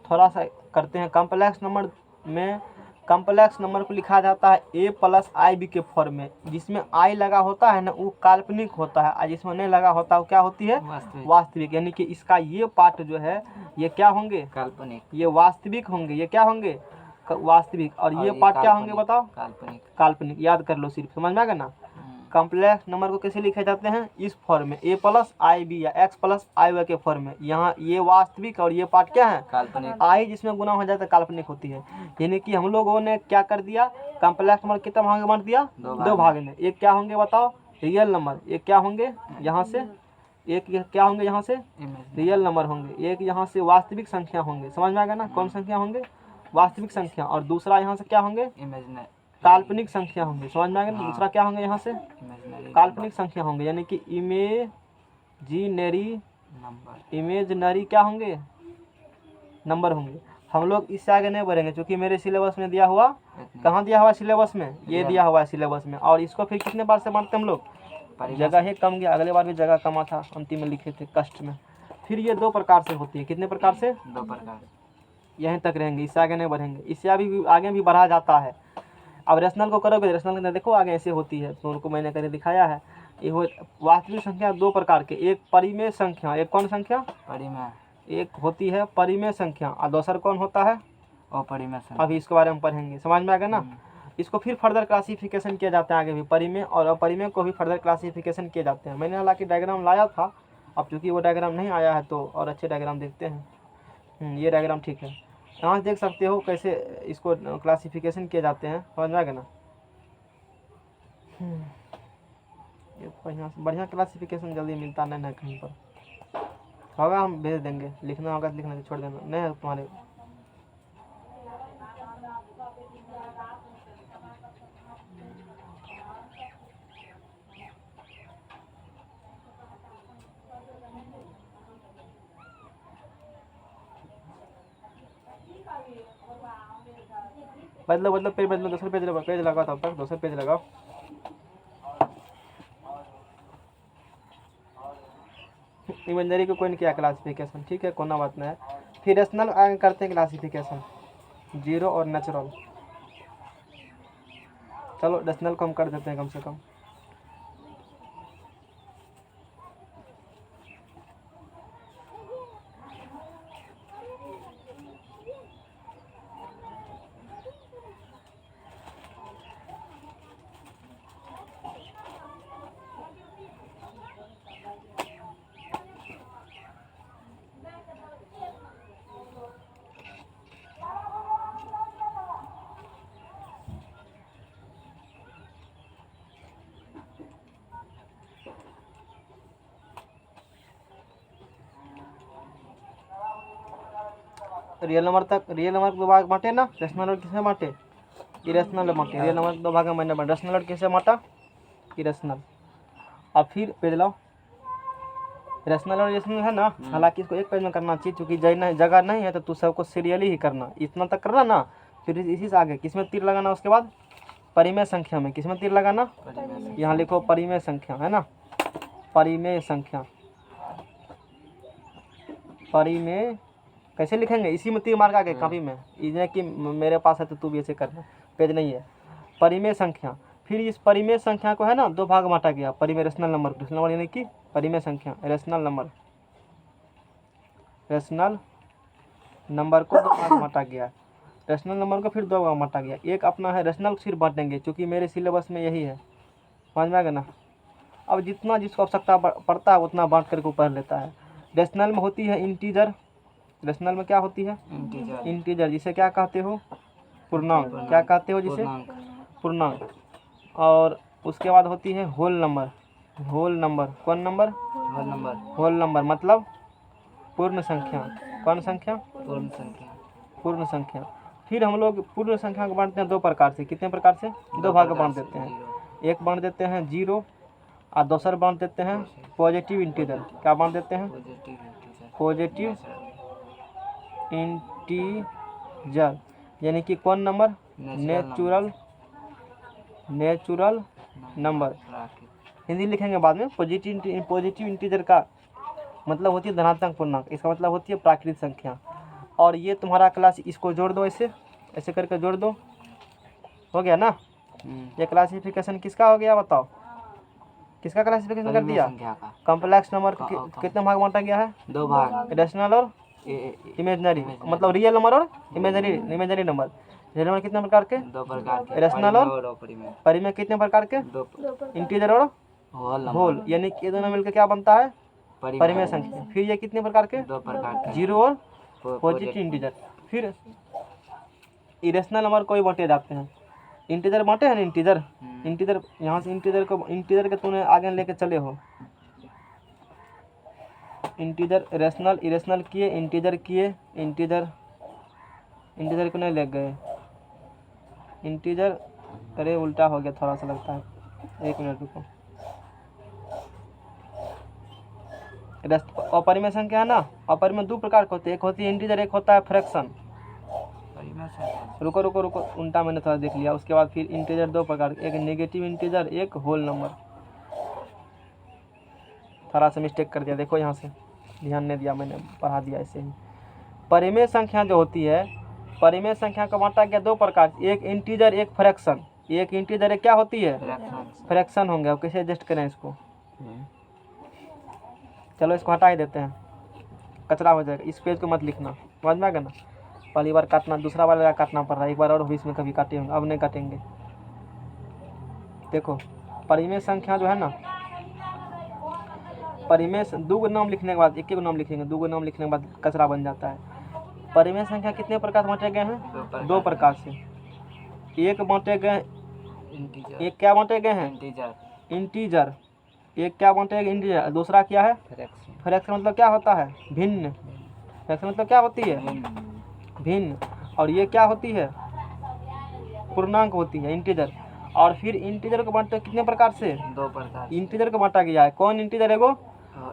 थोड़ा सा करते हैं। कम्प्लेक्स नंबर में, कम्प्लेक्स नंबर को लिखा जाता है ए प्लस आई बी के फॉर्म में। जिसमें आई लगा होता है ना वो काल्पनिक होता है, और जिसमें नहीं लगा होता वो क्या होती है, वास्तविक। यानी कि इसका ये पार्ट जो है ये क्या होंगे, काल्पनिक, ये वास्तविक होंगे, ये क्या होंगे, वास्तविक। और ये पार्ट क्या होंगे बताओ, काल्पनिक। याद कर लो सिर्फ, समझ में आ गया ना। कम्प्लेक्स नंबर को कैसे लिखे जाते हैं, इस फॉर्म में, ए प्लस आई बी या एक्स प्लस आई वाई के फॉर्म में। यहाँ ये वास्तविक और ये पार्ट क्या है, काल्पनिक। आई जिसमें गुना हो जाता है काल्पनिक होती है। यानी कि हम लोगों ने क्या कर दिया, कम्प्लेक्स नंबर कितना भाग में बांट दिया, दो भाग में। एक क्या होंगे बताओ, रियल नंबर, एक क्या होंगे यहाँ से, एक क्या होंगे यहाँ से, रियल नंबर होंगे, एक यहाँ से वास्तविक संख्या होंगे, समझ में आ गया ना। कौन संख्या होंगे, वास्तविक संख्या। और दूसरा यहाँ से क्या होंगे, काल्पनिक संख्या होंगे, समझ में आ गया ना। दूसरा क्या होंगे यहाँ से, काल्पनिक संख्या होंगे, यानी कि इमेजनरी क्या होंगे, नंबर होंगे। हम लोग इससे आगे नहीं बढ़ेंगे, क्योंकि मेरे सिलेबस में दिया हुआ, कहाँ दिया हुआ सिलेबस में, ये दिया हुआ है सिलेबस में। और इसको फिर कितने बार से बांटते हम लोग, जगह ही कम गया, अगले बार भी जगह कमा था, अंतिम में लिखे थे कष्ट में। फिर ये दो प्रकार से होती है, कितने प्रकार से, दो प्रकार। यहीं तक रहेंगे, इससे आगे नहीं बढ़ेंगे। इससे अभी आगे भी बढ़ा जाता है। अब रेशनल को करोगे, रेशनल के अंदर देखो आगे ऐसे होती है, तो उनको मैंने करके दिखाया है। ये वास्तविक संख्या दो प्रकार के, एक परिमेय संख्या, एक कौन संख्या, परिमेय, एक होती है परिमेय संख्या, और दूसरा कौन होता है, अपरिमेय संख्या। अभी इसके बारे में पढ़ेंगे, समझ में आ गया ना। इसको फिर फर्दर क्लासिफिकेशन किया जाता है, आगे भी परिमेय और अपरिमेय को भी फर्दर क्लासिफिकेशन किए जाते हैं। मैंने हालांकि डायग्राम लाया था, अब चूँकि वो डायग्राम नहीं आया है तो और अच्छे डायग्राम देखते हैं। ये डायग्राम ठीक है, यहाँ देख सकते हो कैसे इसको क्लासिफिकेशन किए जाते हैं, समझ में आ गया ना। ये बढ़िया क्लासिफिकेशन जल्दी मिलता नहीं है कहीं पर, होगा हम भेज देंगे, लिखना होगा तो लिखना, छोड़ देना नहीं है तुम्हारे। बदलो पेज बदलो, दूसरा पेज लगाओ, तब तक दूसरा पेज लगाओ। इमेजनरी को कोई नहीं किया क्लासिफिकेशन, ठीक है, कोई बात नहीं है। फिर रेशनल आगे करते हैं क्लासिफिकेशन, जीरो और नेचुरल। चलो रेशनल को हम कर देते हैं कम से कम। रियल नंबर तक, रियल नंबर को दो भाग बांटे ना, रेशनल और किसमें बांटे, इरेशनल में बांटे। रियल नंबर दो भाग में मैंने बांटा, रेशनल और किससे बांटा, इरेशनल। अब फिर पेज लाओ, रेशनल और इरेशनल है ना, हालांकि इसको एक पेज में करना चाहिए क्योंकि जगह नहीं है तो तू सबको सीरियली ही करना, इतना तक करना ना, फिर इसी से आगे किसमें तीर लगाना, उसके बाद परिमेय संख्या में किसमें तीर लगाना, यहाँ लिखो परिमेय संख्या, है ना, परिमेय संख्या। परिमेय कैसे लिखेंगे, इसी में तीर मार के आगे कॉपी में, इन्हें कि मेरे पास है तो तू भी ऐसे करना, पेज नहीं है। परिमेय संख्या, फिर इस परिमेय संख्या को है ना दो भाग बांटा गया, परिमेय रेशनल नंबर, रेशनल नंबर यानी कि परिमेय संख्या, रेशनल नंबर, रेशनल नंबर को दो भाग बांटा गया, रेशनल नंबर को फिर दो भाग बांटा गया। एक अपना है रेशनल सिर्फ बांटेंगे क्योंकि मेरे सिलेबस में यही है, समझ में आ गया ना। अब जितना जिसको आवश्यकता पड़ता है उतना बांट करके पढ़ लेता है। रेशनल में होती है इंटीजर, रेशनल में क्या होती है, इंटीजर, जिसे क्या कहते हो, पूर्णांक, क्या कहते हो जिसे, पूर्णांक। और उसके बाद होती है होल नंबर, होल नंबर, कौन number, whole number, whole number मतलब पूर्ण संख्या, कौन संख्या, पूर्ण संख्या, पूर्ण संख्या। फिर हम लोग पूर्ण संख्या को बांटते हैं दो प्रकार से, कितने प्रकार से, दो भाग बांट देते हैं, एक बांट देते हैं जीरो और दूसरा बांट देते हैं पॉजिटिव इंटीजर। क्या बांट देते हैं, पॉजिटिव इंटीजर, यानी कि कौन number, natural, natural number, Hindi लिखेंगे बाद में। पॉजिटिव इंटीजर का मतलब होती है धनात्मक पूर्णांक, इसका मतलब होती है प्राकृतिक संख्या। और ये तुम्हारा क्लास, इसको जोड़ दो, ऐसे ऐसे करके जोड़ दो, हो गया ना। ये क्लासिफिकेशन किसका हो गया बताओ, किसका क्लासिफिकेशन कर दिया, कॉम्प्लेक्स नंबर कितने भाग बांटा गया है, दो भाग, रेशनल और इमेजिनरी, मतलब रियल नंबर और imaginary, imaginary number. Real number कितने प्रकार के, दो प्रकार के, रेशनल और परिमेय कितने प्रकार के, दो, इंटीजर और होल, यानी कि ये दोनों मिलकर क्या बनता है, परिमेय संख्या। फिर ये कितने प्रकार के, दो प्रकार के, जीरो और पॉजिटिव इंटीजर। फिर इरेशनल नंबर को भी बांटे जाते हैं, इंटीजर बांटे हैं ना, इंटीजर, इंटीजर यहाँ से इंटीजर को, इंटीजर के तूने आगे लेके चले हो, इंटीजर रेशनल इरेशनल किए, इंटीजर किए, इंटीजर, इंटीजर को नहीं ले गए, इंटीजर, अरे उल्टा हो गया थोड़ा सा लगता है, एक मिनट रुको। अपरिमेय संख्या है ना, अपरिमेय दो प्रकार के होते हैं, एक होती है इंटीजर, एक होता है फ्रैक्शन। रुको रुको रुको, उल्टा मैंने थोड़ा देख लिया। उसके बाद फिर इंटीजर दो प्रकार, एक नेगेटिव इंटीजर, एक होल नंबर। थोड़ा सा मिस्टेक कर दिया, देखो यहाँ से ध्यान नहीं दिया मैंने, पढ़ा दिया ऐसे ही। परिमेय संख्या जो होती है, परिमेय संख्या को बांटा गया दो प्रकार, एक इंटीजर, एक फ्रैक्शन। एक इंटीजर, एक क्या होती है, फ्रैक्शन होंगे। अब कैसे एडजस्ट करें इसको, चलो इसको हटा ही देते हैं, कचरा हो जाएगा। इस पेज को मत लिखना, समझ में आ गया ना। पहली बार काटना, दूसरा बार काटना पड़ रहा है, एक बार और बीच में कभी काटे होंगे, अब नहीं काटेंगे। देखो परिमेय संख्या जो है ना, परिमेय दो गो नाम लिखने के बाद, एक एक नाम लिखेंगे, दो गो नाम लिखने के बाद कचरा बन जाता है। परिमेय संख्या कितने प्रकार बांटे गए हैं, दो प्रकार से। एक बांटे गए, एक क्या बांटे गए हैं, इंटीजर, एक क्या बांटे गए इंटीजर, दूसरा क्या है फ्रैक्शन। मतलब क्या होता है, भिन्न। फ्रैक्शन मतलब क्या होती है, भिन्न। और ये क्या होती है, पूर्णांक होती है, इंटीजर। और फिर इंटीजर को बांटे कितने प्रकार से, दो प्रकार। इंटीजर को बांटा गया है, कौन इंटीजर है वो,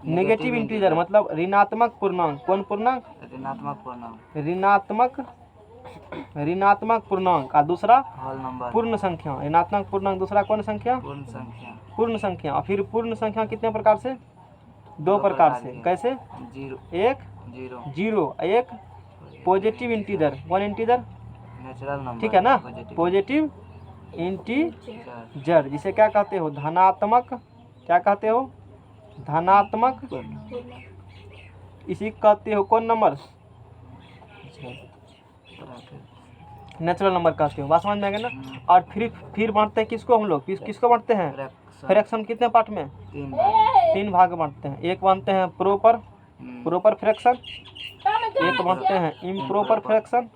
नेगेटिव इंटीजर, मतलब ऋणात्मक पूर्णांक। कौन पूर्णांक, ऋणात्मक पूर्णांक, ऋणात्मक, ऋणात्मक पूर्णांक। और दूसरा पूर्ण संख्या, ऋणात्मक पूर्णांक। दूसरा कौन संख्या, पूर्ण संख्या, पूर्ण संख्या। और फिर पूर्ण संख्या कितने प्रकार से, दो प्रकार से। कैसे, जीरो, एक जीरो, एक positive integer, one integer, natural number, ठीक है ना, पॉजिटिव इंटीजर, जिसे क्या कहते हो, धनात्मक, क्या कहते हो, धनात्मक, इसी कहते हो कौन नंबर, नेचुरल नंबर कहते हो। बात समझ में आ गया ना। और फिर बांटते हैं किसको हम लोग, किसको बांटते हैं, फ्रैक्शन। कितने पार्ट में, तीन भाग बांटते हैं। एक बांटते हैं प्रॉपर, प्रॉपर फ्रैक्शन, एक बांटते हैं इम्प्रॉपर फ्रैक्शन,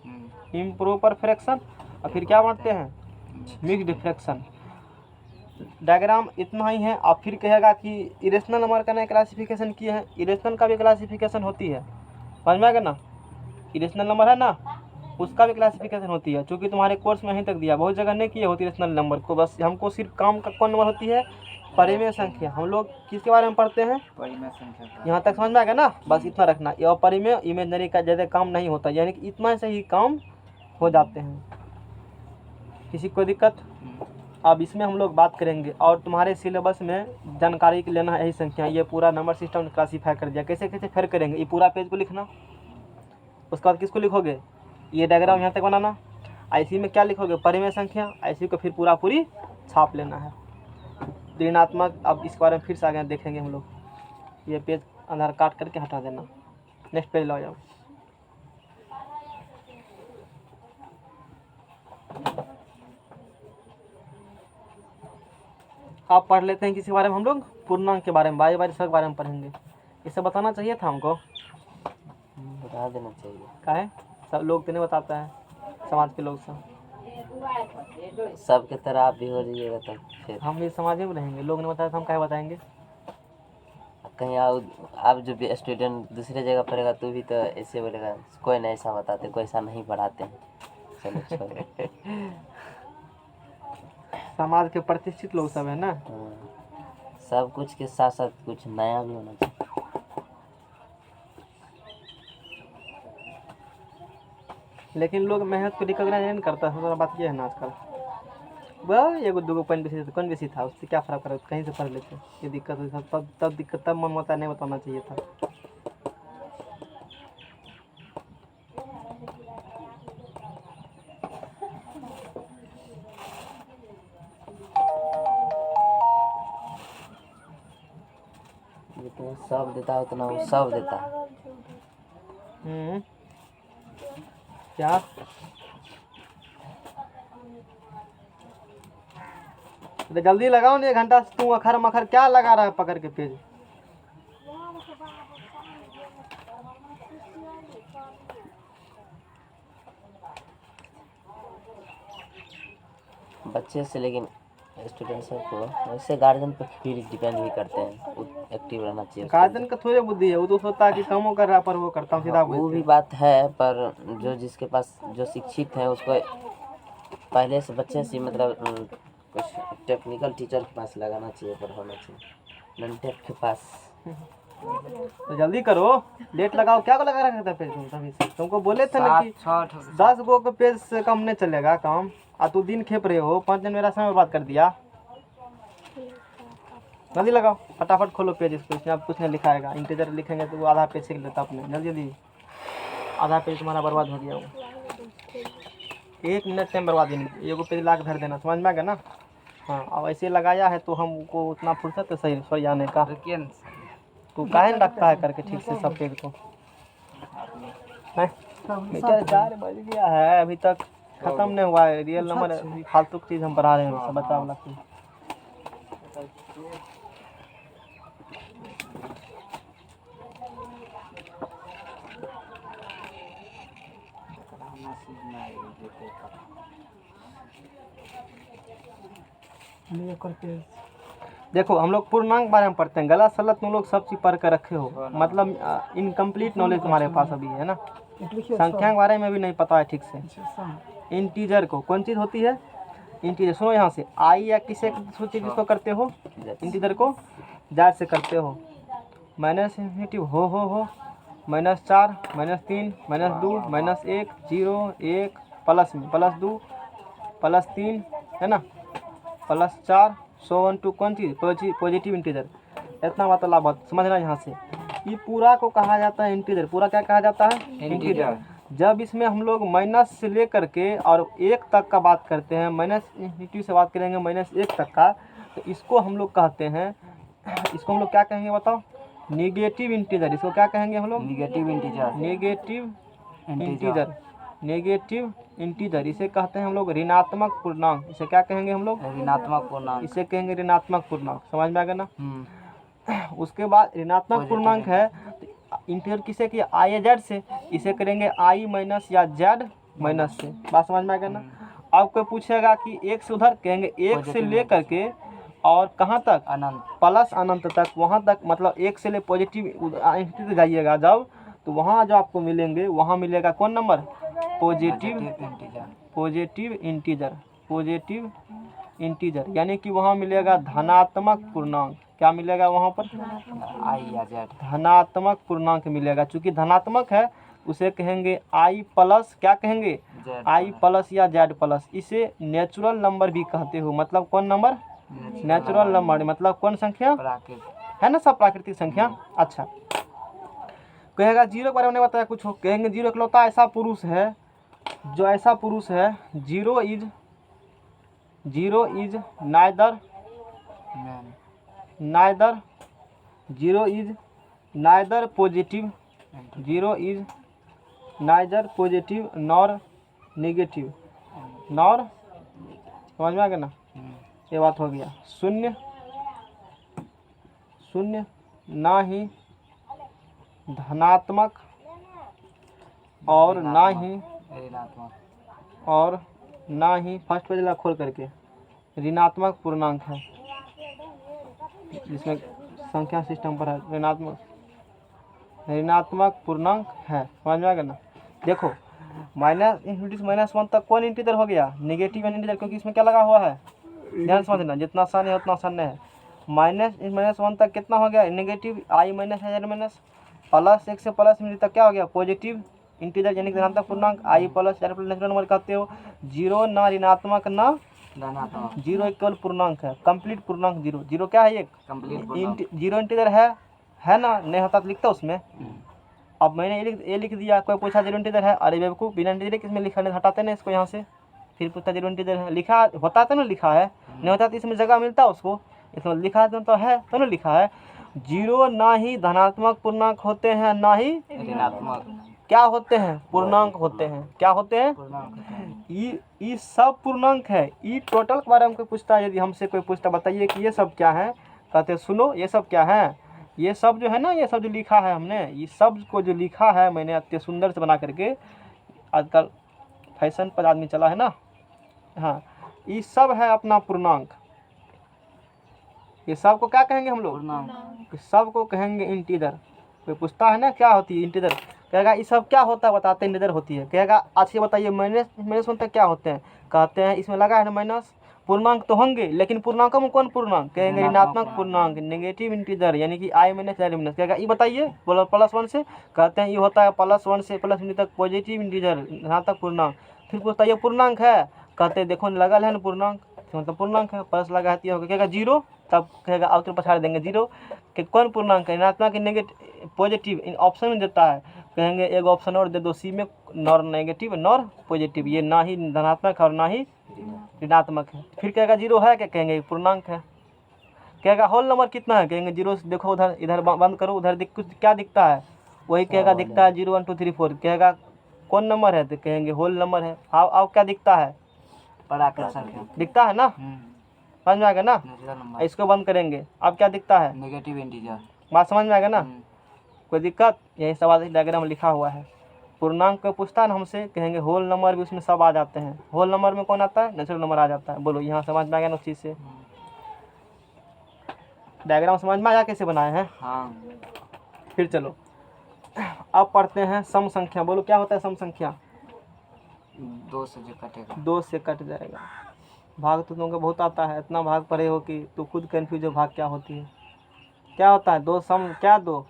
इम्प्रॉपर फ्रैक्शन। और फिर क्या बांटते हैं, मिक्स्ड फ्रैक्शन। डायग्राम इतना ही है। आप फिर कहेगा कि इरेशनल नंबर का नया क्लासिफिकेशन किए हैं, इरेशनल का भी क्लासिफिकेशन होती है, समझ में आ गया ना। इरेशनल नंबर है ना, उसका भी क्लासिफिकेशन होती है। चूँकि तुम्हारे कोर्स में यहीं तक दिया, बहुत जगह नहीं किए होती इरेशनल नंबर को, बस हमको सिर्फ काम का कौन नंबर होती है, परिमेय संख्या। हम लोग किसके बारे में पढ़ते हैं, परिमेय संख्या का। यहाँ तक समझ में आ गया ना, बस इतना रखना। ये और परिमेय इमेजनरी का ज़्यादा काम नहीं होता, यानी कि इतना से ही काम हो जाते हैं। किसी को दिक्कत? अब इसमें हम लोग बात करेंगे, और तुम्हारे सिलेबस में जानकारी के लेना है यही संख्या। ये पूरा नंबर सिस्टम क्लासीफाई कर दिया, कैसे कैसे फिर करेंगे, ये पूरा पेज को लिखना। उसके बाद किसको लिखोगे, ये डायग्राम यहाँ तक बनाना। IC में क्या लिखोगे, परिमेय संख्या। IC को फिर पूरा पूरी छाप लेना है, ऋणात्मक। अब इसके बारे में फिर से आगे देखेंगे हम लोग। ये पेज आधार काट करके हटा देना, नेक्स्ट पेज ला जाओ। आप पढ़ लेते हैं किसी बारे में, हम लोग पूर्णांक के बारे में बारी बारी सब बारे में पढ़ेंगे। इसे बताना चाहिए था हमको, बता देना चाहिए। काहे सब लोग तो नहीं बताता है, समाज के लोग सब। सबके तरह आप भी हो जाइएगा तब फिर हम भी समाज में रहेंगे, लोग नहीं बताया तो हम काहे बताएंगे। कहीं आप जो भी स्टूडेंट दूसरे जगह पढ़ेगा तो भी तो ऐसे बोलेगा कोई नहीं ऐसा बताते, कोई ऐसा नहीं पढ़ाते हैं। चलो छोड़ो। समाज के प्रतिष्ठित लोग सब है ना। सब कुछ के साथ साथ कुछ नया भी होना चाहिए। लेकिन लोग मेहनत को रिकॉग्नाइज नहीं करता, सबसे बात ये है ना आजकल। वह एगो दूगो पॉइंट बेसी था, कौन बेसी था, उससे क्या फ़र्क पड़ा, कहीं से पढ़ लेते। ये दिक्कत हुई तब दिक्कत, तब मन होता नहीं बताना चाहिए था। जितना सब देता है उतना वो सब देता है। क्या तो जल्दी लगाओ ना, 1 घंटा से तू अखर मखर क्या लगा रहा है पकड़ के पेज। बच्चे से लेकिन स्टूडेंट सबको वैसे गार्जियन पर फिर डिपेंड भी करते हैं, एक्टिव रहना चाहिए। गार्जियन का थोड़ी बुद्धि है, वो तो सोचता है कि कामों कर रहा है पर वो करता हूँ सीधा वो भी बात है, पर जो जिसके पास जो शिक्षित है उसको पहले से बच्चे से मतलब कुछ टेक्निकल टीचर के पास लगाना चाहिए, पढ़ाना चाहिए, ननटेक के पास। तो जल्दी करो, लेट लगाओ, क्या को लगा रखा था पेज तुम तभी से? तुमको बोले थे ना कि 10 गो के पेज से कम नहीं चलेगा काम, और तू दिन खेप रहे हो, 5 दिन मेरा समय बर्बाद कर दिया। जल्दी लगाओ, फटाफट खोलो पेज इसको, इसमें अब कुछ नहीं लिखाएगा। इंटीजर लिखेंगे तो वो आधा पेज सीख लेता अपने। जल्दी जल्दी, आधा पेज तुम्हारा बर्बाद हो गया वो। 1 मिनट टाइम बर्बाद ही नहीं, एगो पेज ला के धर देना, समझ में आ गया ना। हाँ, अब ऐसे लगाया है तो हमको उतना फुर्सत है सही सही आने का। तू काहे नहीं रखता है करके ठीक से सब पेज को, मीटर 4 बज गया है, अभी तक खत्म नहीं हुआ है। रियल नंबर फालतू की चीज़ हम पढ़ा रहे हैं, बच्चा वाला चीज़। देखो हम लोग पूर्णांक बारे में पढ़ते हैं, गलत सलत तुम लोग सब चीज़ पढ़ कर रखे हो, मतलब इनकम्प्लीट नॉलेज तुम्हारे पास अभी है ना। संख्या के बारे में भी नहीं पता है ठीक से। इंटीजर को कौन चीज़ होती है, इंटीजर सुनो यहाँ से, आई या किसे सूची जिसको करते हो, इंटीजर को जार से करते हो। माइनस इन्फिनिटी हो -4 -3 -2 -1 0 1 प्लस में +2 +3 है ना, +4 100 1 2 कौन चीज़, पॉजिटिव इंटीजर। इतना मतलब समझना यहाँ से। ये पूरा को कहा जाता है इंटीजर। पूरा क्या कहा जाता है, इंटीजर। जब इसमें हम लोग माइनस से लेकर के और 1 तक का बात करते हैं, -∞ से बात करेंगे -1 तक का, तो इसको हम लोग कहते हैं, इसको हम लोग क्या कहेंगे बताओ, नेगेटिव इंटीजर। इसको क्या कहेंगे हम लोग, नेगेटिव इंटीजर। नेगेटिव इंटीजर इसे कहते हैं हम लोग ऋणात्मक पूर्णांक। इसे क्या कहेंगे हम लोग, ऋणात्मक पूर्णांक। इसे कहेंगे ऋणात्मक पूर्णांक। समझ में आ गया ना। उसके बाद ऋणात्मक पूर्णांक है तो इंटीजर किसे किया, आई या जेड से, इसे करेंगे आई माइनस या जेड माइनस से। बात समझ में आ गया ना। अब कोई पूछेगा कि 1 से उधर, कहेंगे 1 से ले करके और कहाँ तक, अनंत, प्लस अनंत तक, वहाँ तक, मतलब 1 से ले पॉजिटिव इंटीजर जाइएगा जब, तो वहाँ जो आपको मिलेंगे वहाँ मिलेगा कौन number, positive integer, positive integer, यानी कि वहाँ मिलेगा धनात्मक पूर्णांक। क्या मिलेगा वहाँ पर, आई या जेड, धनात्मक पूर्णांक मिलेगा। चूंकि धनात्मक है उसे कहेंगे आई प्लस, क्या कहेंगे, आई प्लस या जेड प्लस। इसे नेचुरल नंबर भी कहते हो। मतलब कौन नंबर, नेचुरल नंबर, मतलब कौन संख्या है ना, सब प्राकृतिक संख्या। अच्छा, कहेगा जीरो के बारे में बताया कुछ हो, कहेंगे जीरो इकलौता ऐसा पुरुष है जो, ऐसा पुरुष है zero is neither zero is neither positive, zero is neither positive nor negative, nor, समझ में आ गया ना, ये बात हो गया। शून्य ना ही धनात्मक और ना ही फर्स्ट पेज ला खोल करके ऋणात्मक पूर्णांक है, जिसमें संख्या सिस्टम पर है ऋणात्मक पूर्णांक है। समझ में आ गया ना। देखो -1 तक कौन इंटीजर हो गया, नेगेटिव इंटीजर, क्योंकि इसमें क्या लगा हुआ है, ध्यान समझना, जितना आसान है उतना आसान है। -1 तक कितना हो गया, नेगेटिव आई माइनस है जेड माइनस, प्लस 1 से प्लस मिनट तक क्या हो गया, पॉजिटिव इंटीजर यानी कि धनात्मक पूर्णांक, I plus Z plus natural number कहते हो। जीरो ना ऋणात्मक ना धनात्मक, जीरो एक केवल पूर्णांक है, कंप्लीट पूर्णांक जीरो। जीरो क्या है, एक जीरो इंटीजर है ना, नहीं होता तो लिखता उसमें। अब मैंने ये लिख दिया, कोई पूछा जीरो इंटीजर है, अरे बेवकूफ बिना इंटीजर किसमें लिखा, नहीं हटाते ना इसको यहाँ से, फिर पूछता जीरो इंटीजर है, लिखा होता तो ना लिखा है, नहीं होता तो इसमें जगह मिलता उसको, इसमें लिखा है तो ना लिखा है। जीरो ना ही धनात्मक पूर्णांक होते हैं ना ही ऋणात्मक, क्या होते हैं, पूर्णांक होते हैं। क्या होते हैं, ये सब पूर्णांक है। ये टोटल के बारे में कोई पूछता है, यदि हमसे कोई पूछता बताइए कि ये सब क्या है, कहते सुनो ये सब क्या है, ये सब जो है ना, ये सब जो लिखा है हमने, ये सब को जो लिखा है मैंने इतने सुंदर से बना करके, आजकल फैशन पर आदमी चला है ना, हाँ, ये सब है अपना पूर्णांक। ये सब को क्या कहेंगे हम लोग, सब को कहेंगे इंटीजर। कोई पूछता है ना क्या होती है इंटीजर, कहेगा ये सब क्या होता है बताते, इंटीजर होती है। कहेगा अच्छी बताइए -1 तक क्या होते हैं, कहते हैं इसमें लगा है ना माइनस, पूर्णांक तो होंगे लेकिन पूर्णांकों में कौन पूर्णांक, कहेंगे ऋणात्मक पूर्णांक, नेगेटिव इंटीजर, यानी कि आई माइनस जेड माइनस। कहेगा ये बताइए, बोलो +1 से, कहते हैं ये होता है +1 से +1 तक पॉजिटिव इंटीजर ऋणात्मक पूर्णांक। फिर पूछता है ये पूर्णांक है, कहते हैं देखो लगल है ना पूर्णांक, मतलब पूर्णांक है, प्लस लगा है होगा, कहेगा जीरो, तब कहेगा आउटर पछाड़ देंगे जीरो कि कौन पूर्णांक है, ऋणात्मक की नेगेटिव पॉजिटिव, इन ऑप्शन में देता है, कहेंगे एक ऑप्शन और दे दो सी में, नॉर नेगेटिव नॉर पॉजिटिव, ये ना ही धनात्मक और ना ही ऋणात्मक है। फिर कहेगा जीरो है क्या, कहेंगे पूर्णांक है। कहेगा होल नंबर कितना है, कहेंगे जीरो, देखो उधर, इधर बंद करो, उधर कुछ क्या दिखता है, वही कहेगा दिखता है 0 1 2 3 4। कहेगा कौन नंबर है, तो कहेंगे होल नंबर है। आओ क्या दिखता है, दिखता है ना, समझ में आ गया ना। इसको बंद करेंगे, अब क्या दिखता है, नेगेटिव इंटीजर। बात समझ में आ गया ना, कोई दिक्कत, यही सब डायग्राम लिखा हुआ है। पूर्णांक को पूछता है ना हमसे, कहेंगे होल नंबर भी उसमें सब आ जाते हैं। होल नंबर में कौन आता है, नेचुरल नंबर आ जाता है। बोलो यहाँ समझ में आ गया ना उस चीज़ से, डायग्राम समझ में आया कैसे बनाए हैं। हाँ, फिर चलो अब पढ़ते हैं सम संख्या। बोलो क्या होता है सम संख्या, 2 से जो कटेगा, 2 से कट जाएगा। भाग तो तुमको बहुत आता है, इतना भाग पढ़े हो कि तू खुद कन्फ्यूज हो भाग क्या होती है। क्या होता है, 2 सम, क्या 2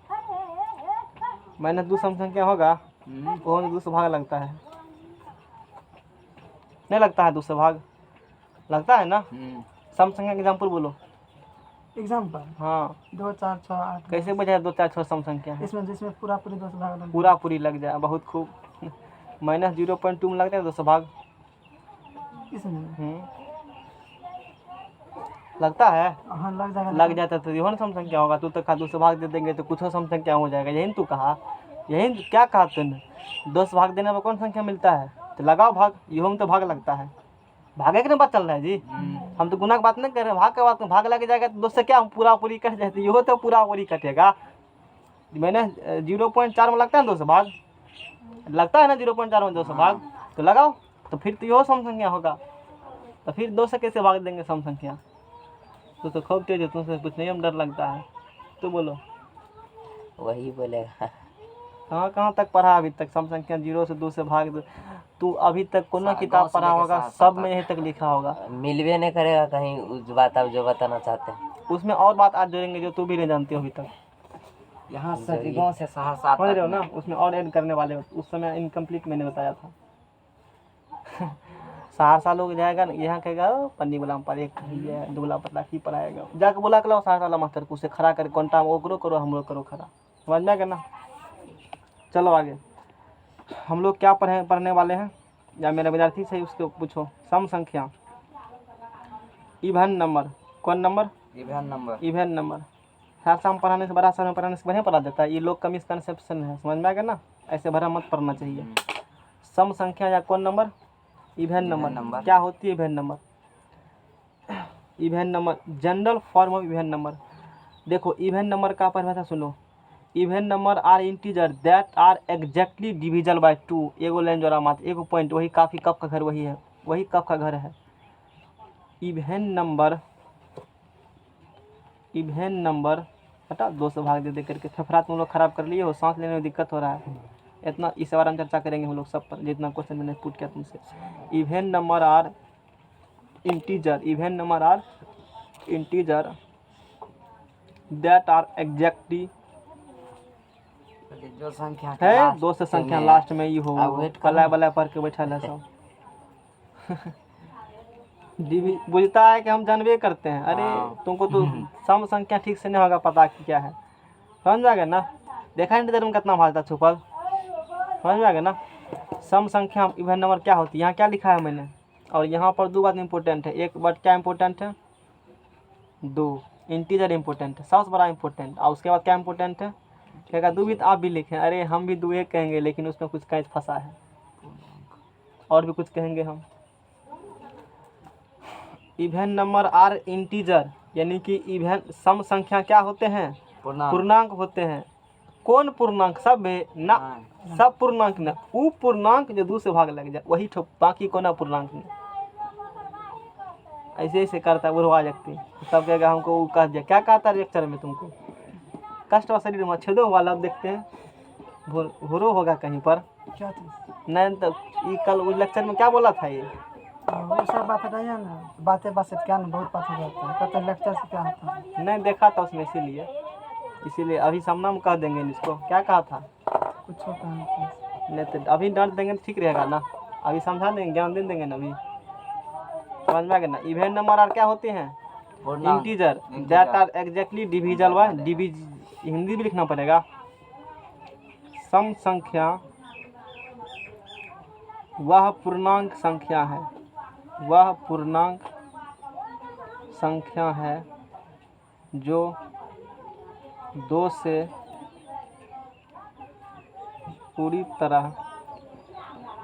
-2 सम संख्या होगा, वो 2 से भाग लगता है, नहीं लगता है 2 से भाग, लगता है ना। सम संख्या का एग्जाम्पल बोलो, एग्जाम्पल, हाँ 2 4 6 8। कैसे बजाय 2 4 6 सम संख्या है, इसमें जिसमें पूरा 2 से भाग पूरा पूरी लग जाए, बहुत खूब। -0.2 में लगता है 2 से भाग, इसमें लगता है, हाँ लग जाएगा, लग जाता तो यही सम संख्या होगा। तू तो कहा 2 से भाग दे देंगे तो कुछ और सम संख्या हो जाएगा, यही तू कहा, यही क्या कहा तूने, 2 से भाग देने में कौन संख्या मिलता है, तो लगाओ भाग, यही में तो भाग लगता है। भागे की ना बात चल रहा है जी, हम तो गुना की बात नहीं कर रहे हैं, भाग की बात में। भाग लग जाएगा तो 2 से क्या पूरा पूरी कट जाती है, यही तो पूरा पूरी कटेगा। मैंने 0.4 में लगता है 2 से भाग, लगता है ना 0.4 में 2 से भाग, तो लगाओ, तो फिर तो यही सम संख्या होगा। तो फिर 2 से कैसे भाग देंगे सम संख्या, तो खूब तेज है, तुमसे कुछ नहीं हम डर लगता है। तो बोलो, वही बोलेगा कहाँ कहाँ तक पढ़ा अभी तक? सम संख्या 0 से 2 से भाग दो। तू अभी तक कौन गाँव किताब से पढ़ा लेके होगा? सहरसा सब में यही तक लिखा होगा। मिलवे नहीं करेगा कहीं उस बात आप जो बताना चाहते हैं। उसमें और बात आज जोड़ेंगे जो तू भी नहीं जानती हो अभी तक। यहाँ से गाँव से सहरसा समझ रहे हो तक ना? उसमें और ऐड करने वाले हो। उस समय इनकम्प्लीट मैंने बताया था। सहरसा लोग जाएगा ना, यहाँ कहेगा "ओ, पन्नी गुलाम पर एक ये दुबला पतला की पढ़ाएगा"। जाके बोला करो सहरसा वाला मास्टर को, उसे खड़ा कर कौन वो करो करो हम लोग करो खड़ा। समझ में आ गया ना? चलो आगे हम लोग क्या पढ़ने वाले हैं, या मेरा विद्यार्थी से उसको पूछो। सम संख्या, इवन नंबर। कौन number? Even number. Even number. Saharsa में पढ़ाने से बड़ा शहर में पढ़ाने से बढ़िया पढ़ा देता है। ये लोग का मिसकंसेप्शन है। समझ में आ गया ना? ऐसे भरा मत पढ़ना चाहिए। सम संख्या या कौन नंबर? Even number. क्या होती है even number? Even number general form of even number. देखो इवन नंबर का परिभाषा सुनो। Even number are integer that are exactly divisible by 2। एगो लाइन जोड़ा मात्र एगो पॉइंट, वही काफ़ी कप का घर वही है, वही कप का घर है। इवन नंबर हटा 2 से भाग दे करके फेफड़ा तुम लोग खराब कर लिए हो, सांस लेने में दिक्कत हो रहा है। इतना इस बार हम चर्चा करेंगे हम लोग सब पर, जितना क्वेश्चन मैंने पुट किया तुमसे। Even number are integer that are exactly जो संख्या है 2 से संख्या लास्ट में ही हो। अब wait कला बला पढ़ के बैठा है सब। बुझता है कि हम जानबे करते हैं। अरे तुमको तो सम संख्या ठीक से नहीं होगा पता कि क्या है। समझ में आ गया ना? देखा नहीं में कितना भाषा छुपल। समझ में आ गया ना? सम संख्या इवन नंबर क्या होती है, यहाँ क्या लिखा है मैंने। और यहाँ पर 2 बात इंपॉर्टेंट है। एक बात क्या इंपॉर्टेंट है? 2 इंटीजर इंपॉर्टेंट है, सबसे बड़ा इंपॉर्टेंट। और उसके बाद क्या इंपॉर्टेंट है? क्या 2 भी तो आप भी लिखें। अरे हम भी 2 एक कहेंगे लेकिन उसमें कुछ कैच फंसा है, और भी कुछ कहेंगे हम। इवन नंबर आर इंटीजर यानी कि इवन सम संख्या क्या होते हैं? पूर्णांक होते हैं। कौन पूर्णांक? सब है ना, सब पूर्णांक ना। वो पूर्णांक जो 2 से भाग लग जाए वही ठो, बाकी कोना पूर्णांक नहीं। ऐसे ऐसे करता बुढ़वा लगती सब कहेगा हमको वो कह दिया। क्या कहता है लेक्चर में तुमको? कष्ट और शरीर में छेदो वाला। अब देखते हैं भूरो होगा कहीं पर। क्या चीज़? नहीं तो ये कल उस लेक्चर में क्या बोला था ये? वो सब बात हटाइए ना, बातें से क्या ना बहुत बात हो जाता है। कहते हैं लेक्चर से क्या होता है? नहीं देखा था उसमें, इसीलिए अभी सामना में कह देंगे इसको। क्या कहा था? कुछ होता है नहीं तो अभी डांट देंगे तो ठीक रहेगा ना? अभी समझा देंगे, ज्ञान दे देंगे ना अभी। समझ में आ गया ना? इवन नंबर आर क्या होते हैं? Integer that are exactly divisible by Hindi भी लिखना पड़ेगा। सम संख्या वह पूर्णांक संख्या है, वह पूर्णांक संख्या है जो 2 से पूरी तरह